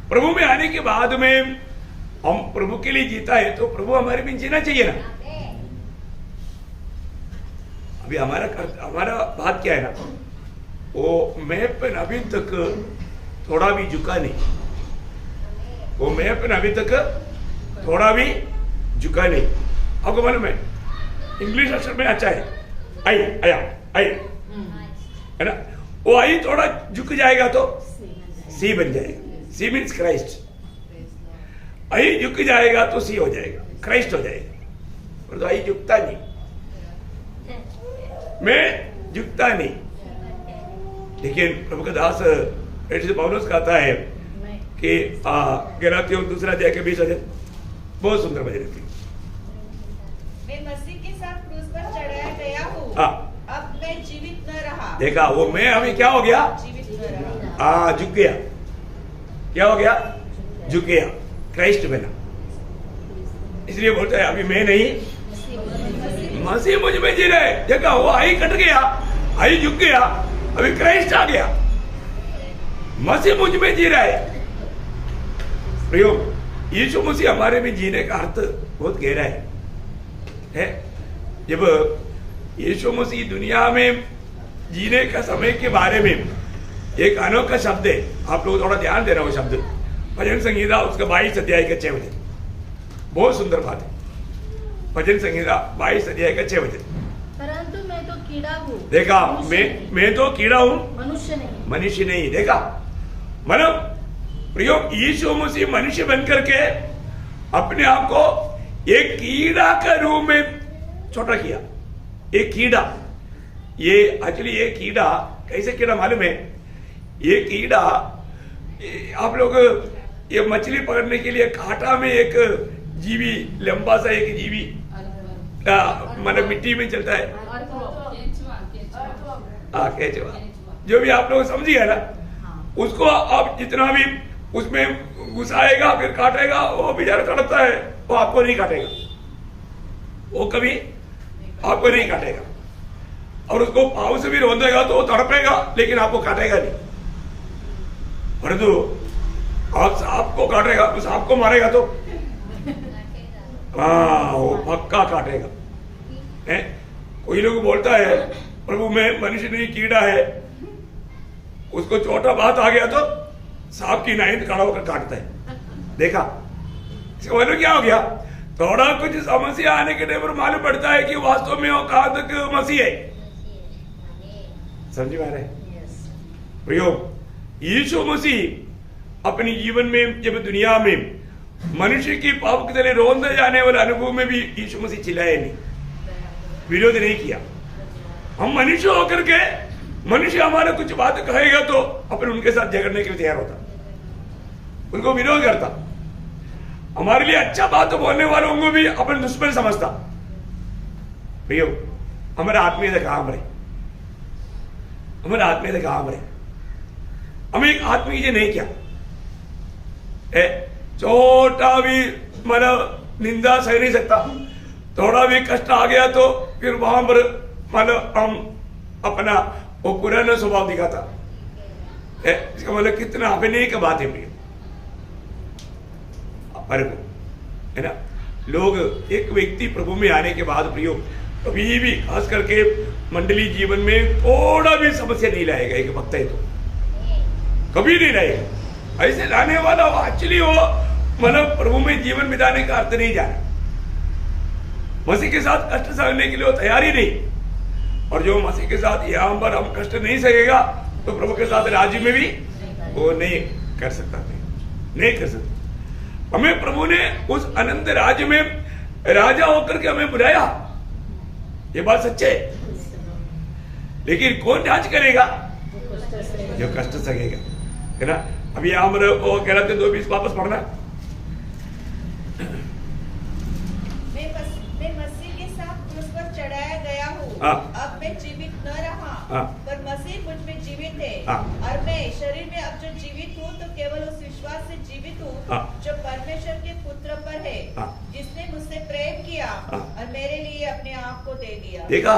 प्रभु में आने के बाद में हम प्रभु के लिए जीता है तो प्रभु हमारे में जीना चाहिए ना। अभी हमारा बात क्या है ना, वो मैं पर अभी तक थोड़ा भी झुका नहीं, वो मैं पर अभी तक थोड़ा भी झुका नहीं। आपको मालूम है, इंग्लिश अक्षर में अच्छा है, आई है ना। वो आई थोड़ा झुक जाएगा तो सी बन जाएगा, सी मीन्स क्राइस्ट। आई झुक जाएगा तो सी हो जाएगा, क्राइस्ट हो जाएगा। और तो आई झुकता नहीं, मैं झुकता नहीं। लेकिन प्रभु का दास पौलुस कहता है कि गलातियों 2 अध्याय के 20 वचन, बहुत सुंदर वचन है। मैं मसीह के साथ क्रूस पर चढ़ाया गया हूँ, अब मैं जीवित न रहा। देखा, वो मैं अभी क्या हो गया, जीवित न रहा, झुक गया। क्या हो गया, झुक गया, क्राइस्ट बना। इसलिए बोलता है अभी मैं नहीं, मसीह मुझ में जी रहे। देखा, वो आई कट गया, आई झुक गया, अभी क्राइस्ट आ गया, मसीह मुझ में जी रहा है। प्रियो, यीशु मसीह हमारे में जीने का अर्थ बहुत गहरा है। जब यीशु मसीह दुनिया में जीने का समय के बारे में एक अनोखा शब्द है, आप लोग थोड़ा ध्यान देना। वो शब्द भजन संहिता उसका 22 अध्याय का 6 वचन, बहुत सुंदर बात है। भजन संहिता 22 अध्याय का 6 वचन। परंतु मैं तो कीड़ा हूँ। देखा, मनुष्य नहीं। मैं तो कीड़ा हूँ, मनुष्य नहीं। मनुष्य नहीं। देखा, मतलब प्रियो यीशु मसीह मनुष्य बन करके अपने आप को एक कीड़ा का रूप में छोटा किया। एक कीड़ा, ये एक्चुअली ये कीड़ा कैसे कीड़ा मालूम है? ये कीड़ा आप लोग ये मछली पकड़ने के लिए कांटा में एक जीवी, लंबा सा एक जीवी मतलब मिट्टी में चलता है, केचुआ, जो भी आप लोग समझिए ना, उसको आप जितना भी उसमें घुसाएगा फिर काटेगा, वो बेचारा तड़पता है, वो आपको नहीं काटेगा, वो कभी आपको नहीं काटेगा। और उसको पाँव से भी रोंदेगा तो वो तड़पेगा लेकिन आपको काटेगा नहीं। परंतु आप सांप को काटेगा, सांप को मारेगा तो हाँ वो पक्का काटेगा। कोई लोग बोलता है प्रभु मैं मनुष्य नहीं कीड़ा है, उसको छोटा बात आ गया तो सांप की नाई खड़ा होकर काटता है। देखा, इसका क्या हो गया? थोड़ा कुछ समस्या आने के टाइम पर मालूम पड़ता है कि वास्तव में वो कहां तक मसीह है। समझ में आ रहा है? प्रियो, यीशु मसीह अपने जीवन में जब दुनिया में मनुष्य की पाप के तले रोंदे जाने वाले अनुभव में भी यीशु मसीह चिल्लाए नहीं, विरोध नहीं किया। हम मनुष्य होकर के मनुष्य हमारा कुछ बात कहेगा तो अपन उनके साथ झगड़ने के लिए तैयार होता, उनको विरोध करता। हमारे लिए अच्छा बात बोलने वालों को भी अपन दुश्मन समझता। प्रियो, हमारा आत्मीय काम रहे, हमारा आत्मीय काम रहे। हमें एक आत्मीय नहीं क्या छोटा भी मतलब निंदा सह नहीं सकता, थोड़ा भी कष्ट आ गया तो फिर वहां पर मतलब हम अपना वो पुराना स्वभाव दिखाता। इसका मतलब कितना अभिनय का बात है प्रिय, है ना। लोग एक व्यक्ति प्रभु में आने के बाद प्रियो कभी भी खास करके मंडली जीवन में थोड़ा भी समस्या नहीं लाएगा। एक वक्त है तो कभी नहीं लाएगा। ऐसे लाने वाला एक्चुअली वो मतलब प्रभु में जीवन बिताने का अर्थ नहीं जाना, मसीह के साथ कष्ट सहने के लिए वो तैयार ही नहीं। और जो मसीह के साथ यहाँ पर हम कष्ट नहीं सकेगा तो प्रभु के साथ राज्य में भी वो नहीं कर सकता, नहीं कर सकता। हमें प्रभु ने उस अनंत राज्य में राजा होकर के हमें बुलाया, ये बात सच्चे है। लेकिन कौन राज करेगा? जो कष्ट सकेगा, है ना। अभी यहाँ वो कह रहे थे 2:20 वापस पढ़ना। मैं मसीह के साथ क्रूस पर चढ़ाया गया हूँ। अब मैं जीवित न रहा पर मसीह मुझ में जीवित है। और मैं शरीर में अब जो जीवित हूँ तो केवल उस विश्वास से जीवित हूँ जो परमेश्वर के पुत्र पर है, जिसने मुझसे प्रेम किया और मेरे लिए अपने आप को दे दिया। देखा,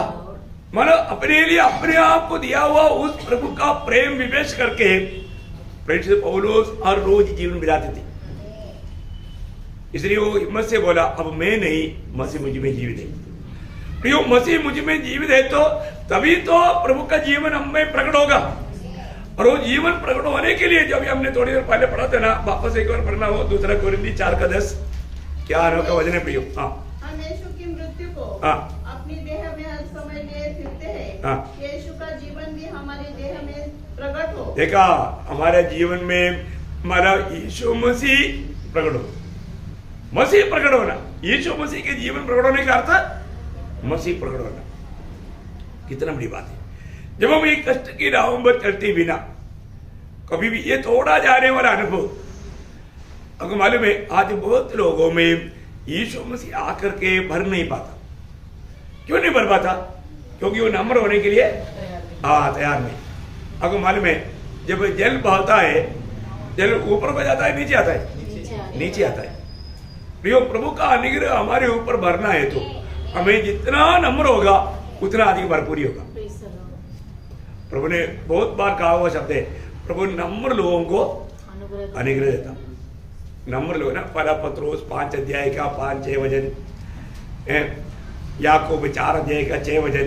मतलब अपने लिए अपने आप को दिया हुआ उस प्रभु का प्रेम विवेश करके प्रेरित पौलुस हर रोज जीवन बिताते थे। इसलिए वो हिम्मत से बोला अब मैं नहीं, मसीह मुझ में जीवित है। प्रियो, मसीह मुझ में जीवित है तो तभी तो प्रभु का जीवन हम में प्रकट होगा। और वो जीवन प्रकट होने के लिए जो भी हमने थोड़ी देर पहले पढ़ा था ना, वापस एक बार पढ़ना हो 2 कोरिन्थी 4:10 क्या अनोखा वचन है प्रियो। हम यीशु की मृत्यु को अपनी देह में हर समय लिए फिरते हैं, यीशु का जीवन भी हमारी देह में प्रकट हो। देखा, हमारे जीवन में हमारा यीशु मसीह प्रकट हो, मसीह प्रकट होना, यीशु मसीह के जीवन प्रकट होने का अर्थ मसीह प्रकट होना। कितना बड़ी बात है। जब हम एक कष्ट की राहों पर चलते बिना कभी भी ये थोड़ा जाने वाला अनुभव, अगर मालूम है आज बहुत लोगों में यीशु मसीह आकर के भर नहीं पाता। क्यों नहीं भर पाता? क्योंकि वो नम्र होने के लिए तैयार नहीं। अगर मालूम है जब जल बहता है, जल ऊपर को जाता है नीचे आता है? नीचे आता है। प्रियो, प्रभु का अनुग्रह हमारे ऊपर भरना है तो हमें जितना नम्र होगा उतना अधिक भरपूरी होगा। प्रभु ने बहुत बार कहा हुआ शब्द है, प्रभु नम्र लोगों को अनुग्रह देता। नम्र लोग ना, पहला पत्रोस 5 अध्याय का 5-6 वचन, याकूब 4 अध्याय का 6 वचन,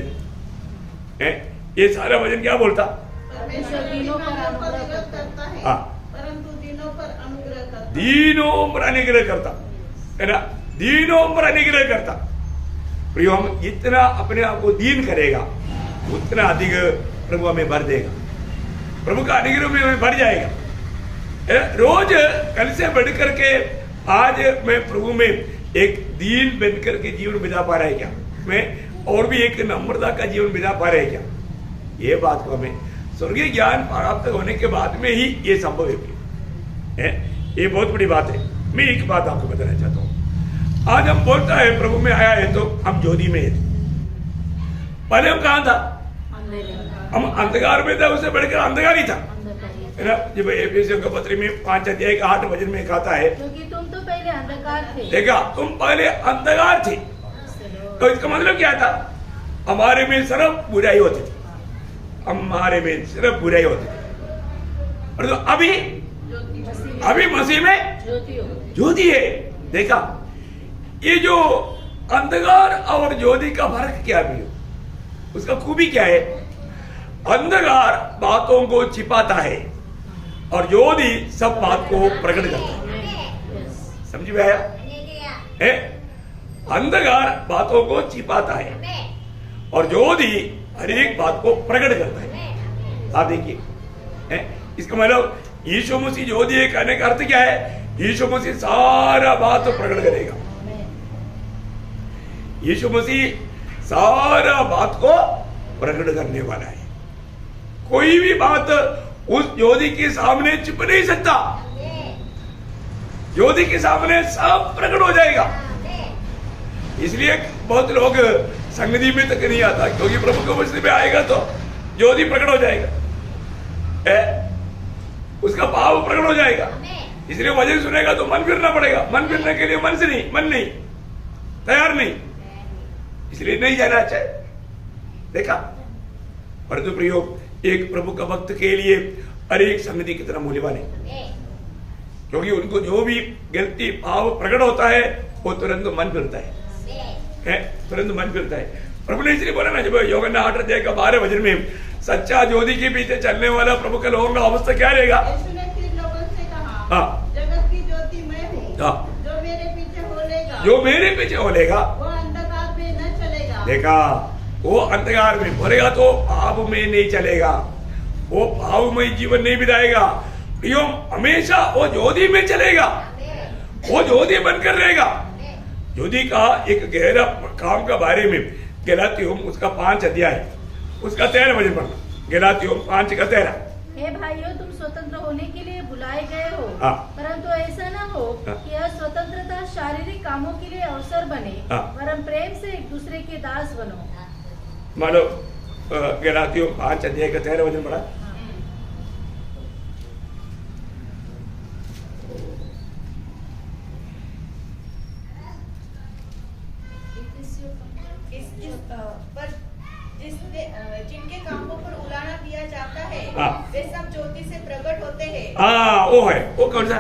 ये सारा वचन क्या बोलता? दिनों पर अनुग्रह करता है, परंतु दिनों पर अनुग्रह करता, दीनों पर अनुग्रह करता है ना, दीनों पर अनुग्रह करता। प्रियो, हम जितना अपने आप को दीन करेगा उतना अधिक प्रभु हमें भर देगा, प्रभु का अनुग्रह में हमें बढ़ जाएगा। रोज कल से बढ़ करके आज मैं प्रभु में एक दीन बन करके जीवन बिता पा रहा है क्या, मैं और भी एक नम्रता का जीवन बिता पा रहे हैं क्या, ये बात को हमें स्वर्गीय ज्ञान प्राप्त होने के बाद में ही ये संभव है। ये बहुत बड़ी बात है। मैं एक बात आपको बताना चाहता हूँ, आज हम बोलता है प्रभु में आया है तो हम ज्योति में है, पहले हम कहाँ था, हम अंधकार में था, उससे बढ़कर अंधकार ही था, है ना। जब एफिसियों का पत्र में 5 अध्याय का 8 वचन में कहता है, क्योंकि तुम तो पहले अंधकार थे। देखा, तुम पहले अंधकार थे, तो इसका मतलब क्या था, हमारे में सिर्फ बुराई होती थी, हमारे में सिर्फ बुराई होती थी, और तो अभी मसीह में ज्योति है। देखा, ये जो अंधकार और ज्योति का फर्क क्या भी हो, उसका खूबी क्या है, अंधकार बातों को छिपाता है और ज्योति सब बात को प्रकट करता है। समझ में आया? अंधकार बातों को छिपाता है और ज्योति हर एक बात को प्रकट करता है। आप देखिए, इसका मतलब यीशु मसीह ज्योति है कहने का अर्थ क्या है, यीशु मसीह सारा बात प्रकट करेगा, यीशु मसीह सारा बात को प्रकट करने वाला है। कोई भी बात उस ज्योति के सामने छिप नहीं सकता, ज्योति के सामने सब प्रकट हो जाएगा। इसलिए बहुत लोग संगति में तक नहीं आता, क्योंकि प्रभु के वचन में आएगा तो ज्योति प्रकट हो जाएगा, उसका भाव प्रकट हो जाएगा। इसलिए वचन सुनेगा तो मन फिरना पड़ेगा, मन फिरने के लिए मन से नहीं, मन नहीं, तैयार नहीं, इसलिए नहीं जाना चाहिए। देखा, परंतु प्रयोग एक प्रभु का भक्त के लिए हर एक संगति कितना मूल्यवान है, क्योंकि उनको जो भी गलती भाव प्रकट होता है वो तुरंत मन फिरता है, तुरंत मन फिरता है। प्रभु ने इसलिए बोला ना, जब यूहन्ना 8 अध्याय का 12 वचन में, सच्चा ज्योति के पीछे चलने वाला प्रभु के लोगों का अवस्था क्या रहेगा। यीशु ने फिर लोगों से कहा, जगत की ज्योति मैं हूँ, जो मेरे पीछे होलेगा, जो मेरे पीछे होलेगा वो अंधकार में न चलेगा। देखा, वो अंधकार में बोलेगा तो पाप में नहीं चलेगा, वो भावमय जीवन नहीं बिताएगा, यो हमेशा वो ज्योति में चलेगा, वो ज्योति बनकर रहेगा। ज्योति का एक गहरा काम का बारे में गलातियों उसका 5 अध्याय उसका 13 वचन पढ़ना, गलातियों 5 का 13। हे भाइयों, तुम स्वतंत्र होने के लिए बुलाए गए हो, परंतु ऐसा न हो कि यह स्वतंत्रता शारीरिक कामों के लिए अवसर बने, वरन प्रेम से एक दूसरे के दास बनो। मानो गलातियों 5 अध्याय का 13 वचन पढ़ा। पर जिनके कामों पर उलाना दिया जाता है वे सब ज्योति से प्रकट होते हैं। वो है, वो कौन सा?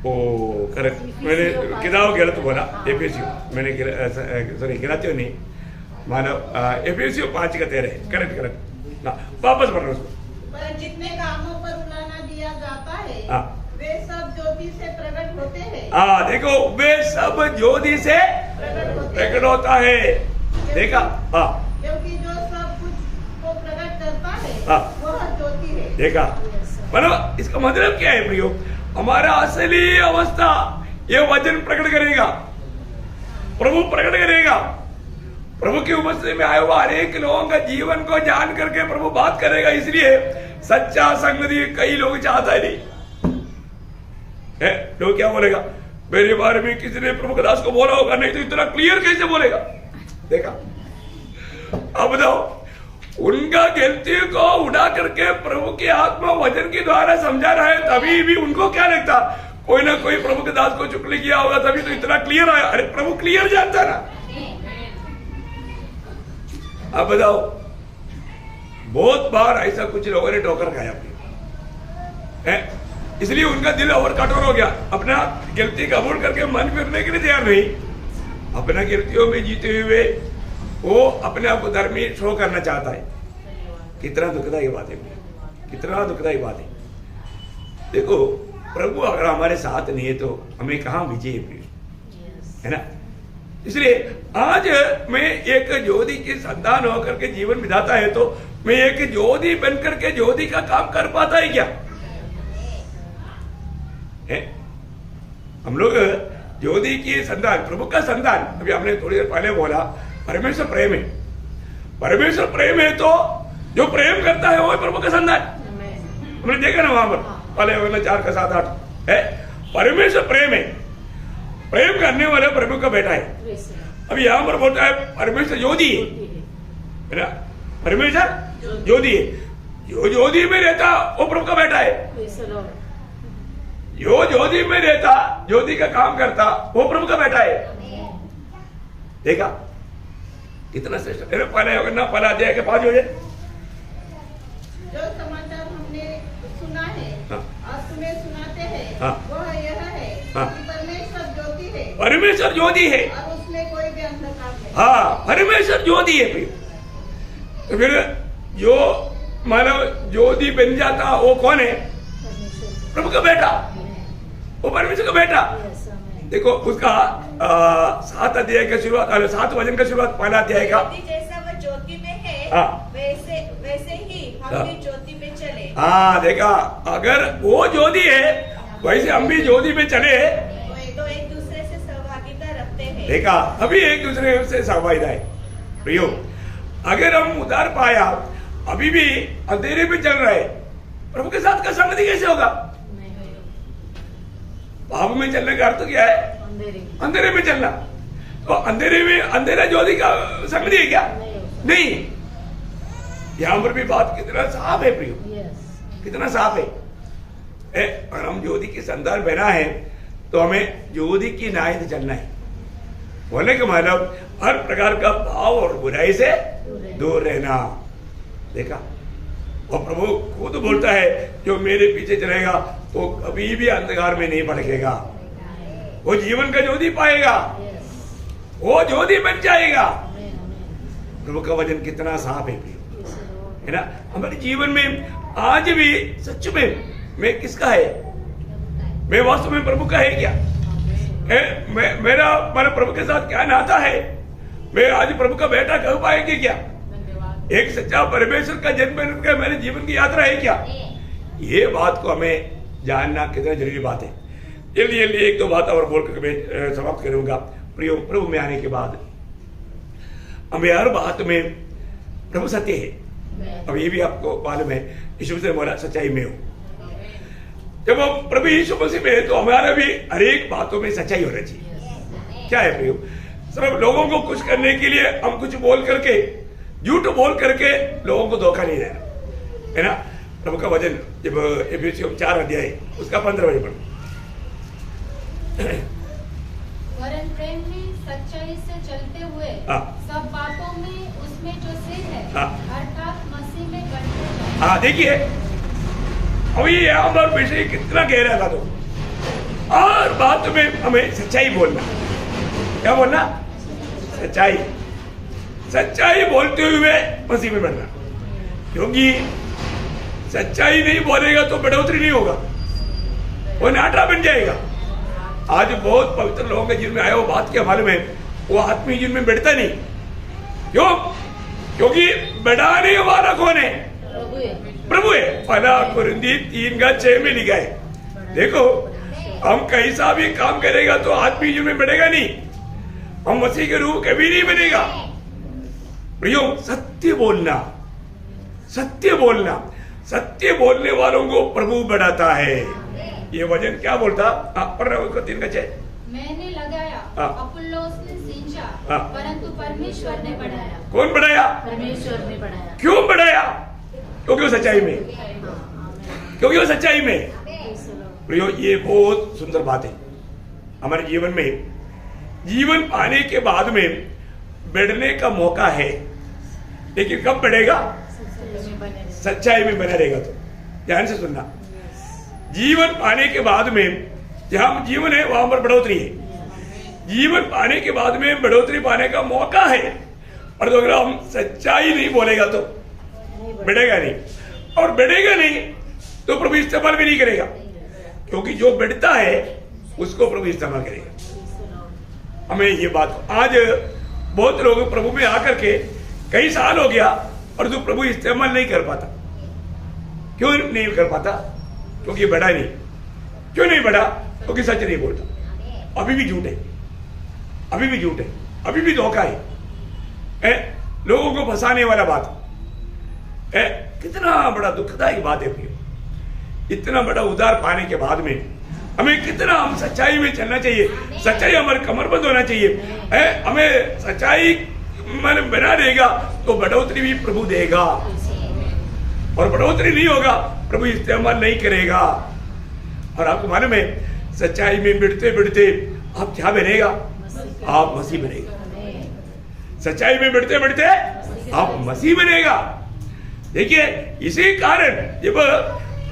ओ करेक्ट, मैंने किताब गलत बोला, एफिसियों मैंने सॉरी गलातियों नहीं, मानो एफिसियों 5 का 13 है, करेक्ट। वापस पढ़ना उसको। पर जितने कामों पर उलाना दिया जाता है वे सब ज्योति से प्रकट होते हैं। देखो, वे सब ज्योति से प्रकट होता है। देखा, क्योंकि जो सब कुछ को प्रकट करता है वह ज्योति है। देखा, मतलब इसका मतलब क्या है प्रियो, हमारा असली अवस्था ये वचन प्रकट करेगा, प्रभु प्रकट करेगा। प्रभु की उपस्थिति में आए हुआ हर एक लोगों का जीवन को जान करके प्रभु बात करेगा। इसलिए सच्चा संगति कई लोग चाहता नहीं है। लोग क्या बोलेगा, मेरे बारे में किसी ने प्रभु दास को बोला होगा, नहीं तो इतना क्लियर कैसे बोलेगा। देखा, अब बताओ, उनका गलती को उड़ा करके प्रभु की आत्मा वचन के द्वारा समझा रहा है, तभी भी उनको क्या लगता, कोई ना कोई प्रभु के दास को चुगली किया होगा, तभी तो इतना क्लियर आया। अरे प्रभु क्लियर जानता ना। अब बताओ, बहुत बार ऐसा कुछ लोगों ने ठोकर खाया है, इसलिए उनका दिल और कठोर हो गया, अपना गलती कबूल करके मन फिरने के लिए तैयार नहीं, अपना गलतियों में जीते हुए वो अपने आप को धर्मी शो करना चाहता है। कितना दुखदायी बात है, कितना दुखदायी बात है। देखो, प्रभु अगर हमारे साथ नहीं है तो हमें कहाँ विजय है ना। इसलिए आज मैं एक ज्योति की संतान होकर के जीवन बिताता है तो मैं एक ज्योति बनकर के ज्योति का काम कर पाता है क्या है? हम लोग ज्योति की संतान, प्रभु का संतान, अभी हमने थोड़ी देर पहले बोला परमेश्वर प्रेम है। परमेश्वर प्रेम है तो जो प्रेम करता है वो प्रभु का संतान। हमने देखा ना वहां पर पहले 4 का 7 8 है। परमेश्वर प्रेम है, प्रेम करने वाला प्रभु का बेटा है। अब यहाँ पर बोलता है परमेश्वर ज्योति है ना, परमेश्वर ज्योति है। जो ज्योति में रहता वो प्रभु का बेटा है। जो ज्योति में रहता, ज्योति का काम करता वो प्रभु का बेटा है। देखा कितना श्रेष्ठ। पहले ना पहला अध्याय के 5 हो जाए। जो समाचार हमने सुना है और तुम्हें सुनाते हैं वह यह है कि परमेश्वर ज्योति है। परमेश्वर ज्योति है और उसमें कोई भी अंधकार नहीं। हाँ, परमेश्वर ज्योति है। तो फिर जो मानव ज्योति बन जाता वो कौन है? प्रभु का बेटा, वो परमेश्वर का बेटा। देखो उसका 7 अध्याय का शुरुआत, 7 वचन का शुरुआत पहला अध्याय का। जैसा वह ज्योति में है वैसे ही हम भी ज्योति में चले। हाँ देखा, अगर वो ज्योति है वैसे हम भी ज्योति में चले तो एक दूसरे से सहभागिता रखते हैं। देखा, अभी एक दूसरे से सहभागिता है। प्रियो, अगर हम उधार पाया अभी भी अंधेरे में चल रहे, प्रभु के साथ का संगति कैसे होगा? पाप में चलने का अर्थ क्या है? अंधेरे में चलना। तो अंधेरे में अंधेरा ज्योति का संगति है क्या? नहीं। यहाँ पर भी बात कितना साफ है प्रियो, कितना साफ है। और हम ज्योति की संतान बना है तो हमें ज्योति की नाई से चलना है। बोलने का मतलब हर प्रकार का भाव और बुराई से दूर रहना। देखा, और प्रभु खुद बोलता है जो मेरे पीछे चलेगा वो कभी भी अंधकार में नहीं भटकेगा, वो जीवन का ज्योति पाएगा, वो ज्योति बन जाएगा। प्रभु का वचन कितना साफ है ना। हमारे जीवन में आज भी सच में मैं किसका है? मैं वास्तव में प्रभु का है क्या? मेरा प्रभु के साथ क्या नाता है? मैं आज प्रभु का बेटा कह पाएंगे क्या? एक सच्चा परमेश्वर का जन्म का मेरे जीवन की यात्रा है क्या? ये बात को हमें जानना कितना जरूरी बात है। जल्दी एक दो बात और बोलकर मैं समाप्त करूंगा। प्रियो, प्रभु में आने के बाद हमें हर बात में प्रभु सत्य है। अब ये भी आपको मालूम है, यीशु मसीह बोला सच्चाई में हो। जब हम प्रभु यीशु मसीह में है तो हमारा भी हर एक बातों में सच्चाई होना चाहिए। क्या है प्रियो? सिर्फ लोगों को खुश करने के लिए हम कुछ बोल करके, झूठ बोल करके लोगों को धोखा नहीं देना, है ना। प्रभु का वचन जब इफिसियों 4 अध्याय उसका 15 वचन पढ़ो। वरन प्रेम में सच्चाई से चलते हुए सब बातों में उसमें जो सिर है अर्थात मसीह में बढ़ते जाओ। देखिए अभी यहाँ पर विषय कितना गहरा था। तो और बात में हमें सच्चाई बोलना। क्या बोलना? सच्चाई। सच्चाई बोलते हुए मसीह में बढ़ना, क्योंकि सच्चाई नहीं बोलेगा तो बढ़ोतरी नहीं होगा, वो नाटा बन जाएगा। आज बहुत पवित्र लोगों के जीवन में आया वो बात क्या मालूम है? वो आत्मीय जीवन में बढ़ता नहीं। क्यों? क्योंकि बढ़ाने वाला कौन है? प्रभु है। पहला कुरिन्थी 3:6 में लिखा है। देखो, हम कैसा भी काम करेगा तो आत्मीय जीवन में बढ़ेगा नहीं, हम मसीह के रूप कभी नहीं बनेगा। प्रियो, सत्य बोलना, सत्य बोलना, सत्य बोलने वालों को प्रभु बढ़ाता है। ये वचन क्या बोलता? पढ़ रहे हो 3:6। मैंने लगाया, अपुल्लोस ने सींचा, परंतु परमेश्वर ने बढ़ाया। कौन बढ़ाया? परमेश्वर ने बढ़ाया। क्यों बढ़ाया? क्योंकि वो सच्चाई में, क्योंकि वो सच्चाई में। प्रियो, ये बहुत सुंदर बात है। हमारे जीवन में जीवन पाने के बाद में बढ़ने का मौका है, लेकिन कब बढ़ेगा? सच्चाई में बना रहेगा। तो ध्यान से सुनना, जीवन पाने के बाद में जहां जीवन है वहां पर बढ़ोतरी है। जीवन पाने के बाद में बढ़ोतरी पाने का मौका है, और तो अगर हम सच्चाई नहीं बोलेगा तो बढ़ेगा नहीं, और बढ़ेगा नहीं तो प्रभु इस्तेमाल भी नहीं करेगा, क्योंकि जो बढ़ता है उसको प्रभु इस्तेमाल करेगा। हमें ये बात, आज बहुत लोग प्रभु में आकर के कई साल हो गया और तू प्रभु इस्तेमाल नहीं कर पाता। क्यों नहीं कर पाता? क्योंकि बढ़ा नहीं। क्यों नहीं बढ़ा? क्योंकि सच नहीं बोलता। अभी भी झूठ है, अभी भी झूठ है, अभी भी धोखा है, लोगों को फंसाने वाला बात है। कितना बड़ा दुखदायक बात है प्रियो। इतना बड़ा उद्धार पाने के बाद में हमें कितना, हम सच्चाई में चलना चाहिए, सच्चाई हमारे कमरबंद होना चाहिए। हमें सच्चाई मन बना रहेगा तो बढ़ोतरी भी प्रभु देगा, और बढ़ोतरी नहीं होगा प्रभु इस्तेमाल नहीं करेगा। और आपको मालूम है, सच्चाई में बढ़ते बढ़ते आप क्या बनेगा? आप मसीह बनेगा। सच्चाई में बढ़ते बढ़ते आप मसीह बनेगा। देखिए, इसी कारण जब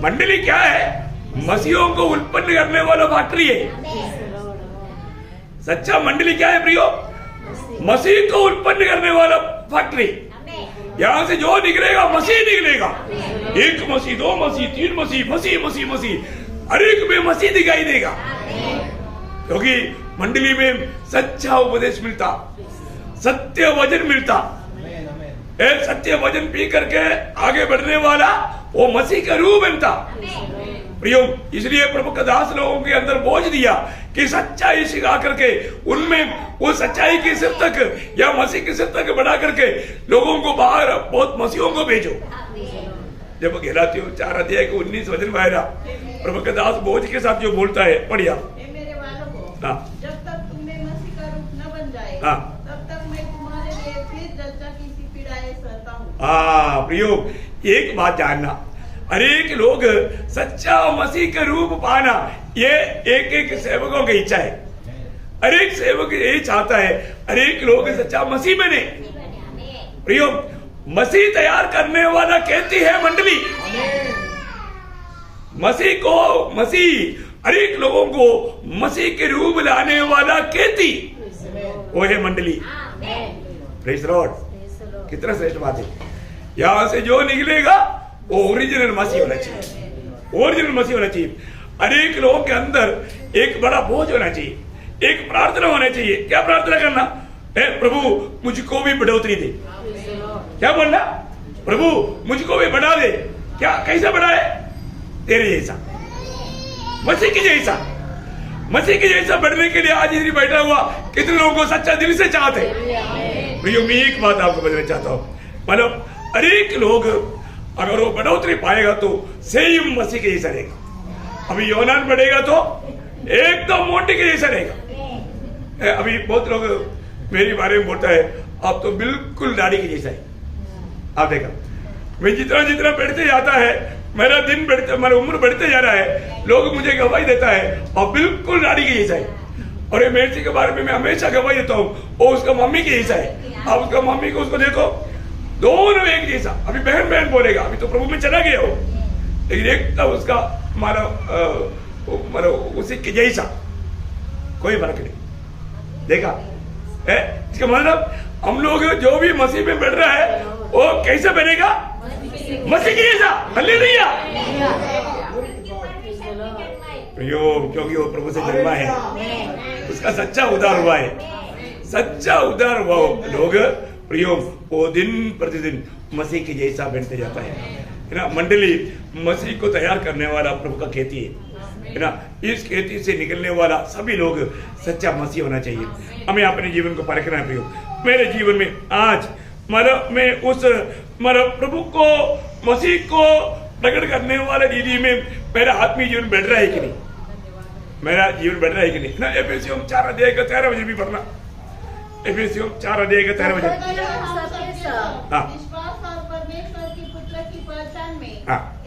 मंडली क्या है, मसीहों को उत्पन्न करने वाला फैक्ट्री है। सच्चा मंडली क्या है प्रियो? मसीह को उत्पन्न करने वाला फैक्ट्री। यहां से जो निकलेगा मसीह निकलेगा। एक मसीह, दो मसीह, तीन मसीह, मसीह मसीह मसीह, हर एक में मसीह दिखाई देगा। क्योंकि मंडली में सच्चा उपदेश मिलता, सत्य वचन मिलता। सत्य वचन पी करके आगे बढ़ने वाला वो मसीह का रूह बनता। प्रियो, इसलिए प्रभु का दास लोगों के अंदर बोझ दिया कि सच्चाई सिखा करके उनमें वो सच्चाई की सिर तक या मसीह की सिर तक बढ़ा करके लोगों को बाहर बहुत मसीहों को भेजो। जब गलातियों 4 अध्याय के 19 वचन बाहर प्रभु का दास बोझ के साथ जो बोलता है, पढ़िया। मेरे वालों को, जब तक तुमने मसीह का रूप न बन जाए, तब तक मैं तुम्हारे लिए फिर जच्चा की सी पीड़ाएं सहता हूँ। प्रियो, एक बात जानना, अनेक लोग सच्चा मसीह का रूप पाना ये एक एक सेवकों की इच्छा है। अनेक सेवक यही चाहता है अनेक लोग सच्चा मसीह बने। प्रियो, मसीह तैयार करने वाला कहती है मंडली। मसीह को, मसीह अनेक लोगों को मसीह के रूप लाने वाला कहती, वो है मंडली। Praise Lord. कितना श्रेष्ठ बात है। यहां से जो निकलेगा वो ओरिजिनल मसीह होना चाहिए। ओरिजिनल मसीह होना चाहिए। अनेक लोगों के अंदर एक बड़ा बोझ होना चाहिए, एक प्रार्थना होना चाहिए। क्या प्रार्थना करना है? प्रभु मुझको भी बढ़ोतरी दे। क्या बोलना? प्रभु मुझको भी बढ़ा दे। क्या, कैसा बढ़ाए? तेरे जैसा, मसीह के जैसा। मसीह के जैसा बढ़ने के लिए आज इधर बैठा हुआ कितने लोगों को सच्चा दिल से चाहते हैं। प्रियो, मैं एक बात आपको बताना चाहता हूँ, मतलब अनेक लोग अगर वो बढ़ोतरी पाएगा तो सेम मसीह के जैसा रहेगा। अभी योनान बढ़ेगा तो एकदम मोटे के जैसा रहेगा। अभी बहुत लोग मेरे बारे में बोलता है, आप तो बिल्कुल दाढ़ी के जैसा है। आप देखा, मैं जितना जितना बढ़ते जाता है, मेरा दिन बढ़ते, मेरा उम्र बढ़ते जा रहा है, लोग मुझे गवाही देता है और बिल्कुल दाढ़ी के जैसा है। और ये मेर्सी के बारे में मैं हमेशा गवाही देता हूँ, वो उसका मम्मी के जैसा है। आप उसका मम्मी को उसको देखो, दोनों एक जैसा। अभी बहन बहन बोलेगा, अभी तो प्रभु में चला गया हो, लेकिन एक तो उसका मानो उसी के जैसा, कोई फर्क नहीं। देखा है? इसका मतलब हम लोग जो भी मसीह में बढ़ रहा है वो कैसे बनेगा? मसीह के जैसा। हालेलुया। क्योंकि वो प्रभु से जन्मा है, उसका सच्चा उद्धार हुआ है। सच्चा उद्धार हुआ लोग प्रियो, वो दिन प्रतिदिन मसीह के जैसा बनते जाता है ना। मंडली मसीह को तैयार करने वाला प्रभु का खेती है ना। इस खेती से निकलने वाला सभी लोग सच्चा मसीह होना चाहिए। हमें अपने जीवन को परखना है प्रियो। मेरे जीवन में आज मैं उस प्रभु को, मसीह को प्रकट करने वाले दीदी में मेरा आत्मीय जीवन बढ़ रहा है कि नहीं? मेरा जीवन बढ़ रहा है कि नहीं ना? एफेसियों 4 अध्याय का 13 वचन भी पढ़ना। एफेसियों 4 अध्याय का 13 वचन। विश्वास और परमेश्वर की पुत्र की पहचान में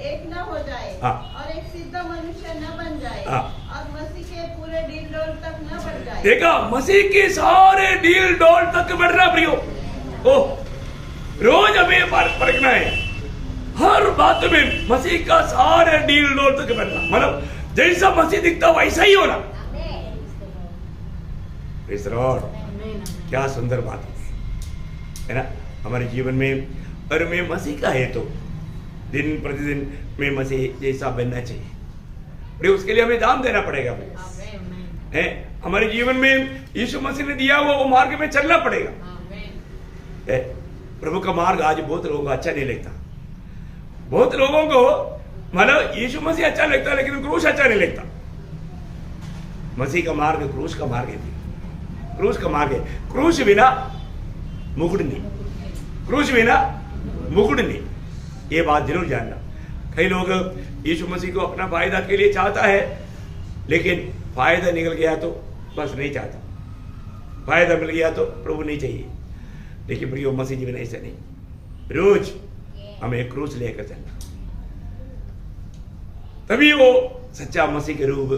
एक न हो जाए और एक सिद्ध मनुष्य न बन जाए और मसीह के पूरे डील डोल तक न बढ़ जाए। देखा, मसीह के सारे डील डोल तक बढ़ना प्रियो। ओह, रोज हमें परखना है, हर बात में मसीह का सारे डील डोल तक बढ़ना। मतलब जैसा मसीह दिखता वैसा ही होना। Praise Lord. क्या सुंदर बात है ना हमारे जीवन में। और मैं मसीह का है तो दिन प्रतिदिन मैं मसीह जैसा बनना चाहिए। उसके लिए हमें दाम देना पड़ेगा। है। हमारे जीवन में यीशु मसीह ने दिया हुआ वो मार्ग में चलना पड़ेगा। है, प्रभु का मार्ग आज बहुत लोगों को अच्छा नहीं लगता। बहुत लोगों को मतलब यीशु मसीह अच्छा लगता है लेकिन क्रूस अच्छा नहीं लगता। मसीह का मार्ग क्रूस का मार्ग है। क्रूस का मार्ग है। क्रूस बिना मुकुट नहीं, क्रूस बिना मुकुट नहीं। ये बात जरूर जानना। कई लोग यीशु मसीह को अपना फायदा के लिए चाहता है, लेकिन फायदा निकल गया तो बस नहीं चाहता, फायदा मिल गया तो प्रभु नहीं चाहिए। लेकिन प्रियो मसीह जी में ऐसा नहीं, रोज हमें क्रूस लेकर चलना, तभी वो सच्चा मसीह के रूप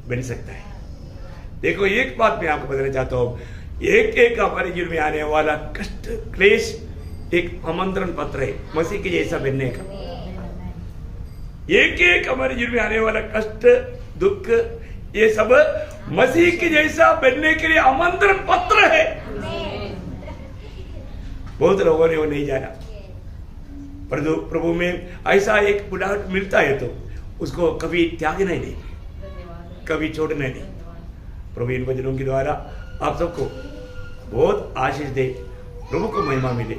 बन सकता है। देखो एक बात मैं आपको बताना चाहता हूं, एक एक हमारे जीवन में आने वाला कष्ट क्लेश एक आमंत्रण पत्र है मसीह के जैसा बनने का। एक एक हमारे जीवन में आने वाला कष्ट दुख ये सब मसीह के जैसा बनने के लिए आमंत्रण पत्र है। बहुत लोगों ने वो नहीं जाना, पर प्रभु में ऐसा एक बुलाहट मिलता है तो उसको कभी त्यागना नहीं, कभी छोड़ना नहीं। प्रभु इन वचनों के द्वारा आप सबको बहुत आशीष दे, प्रभु को महिमा मिले।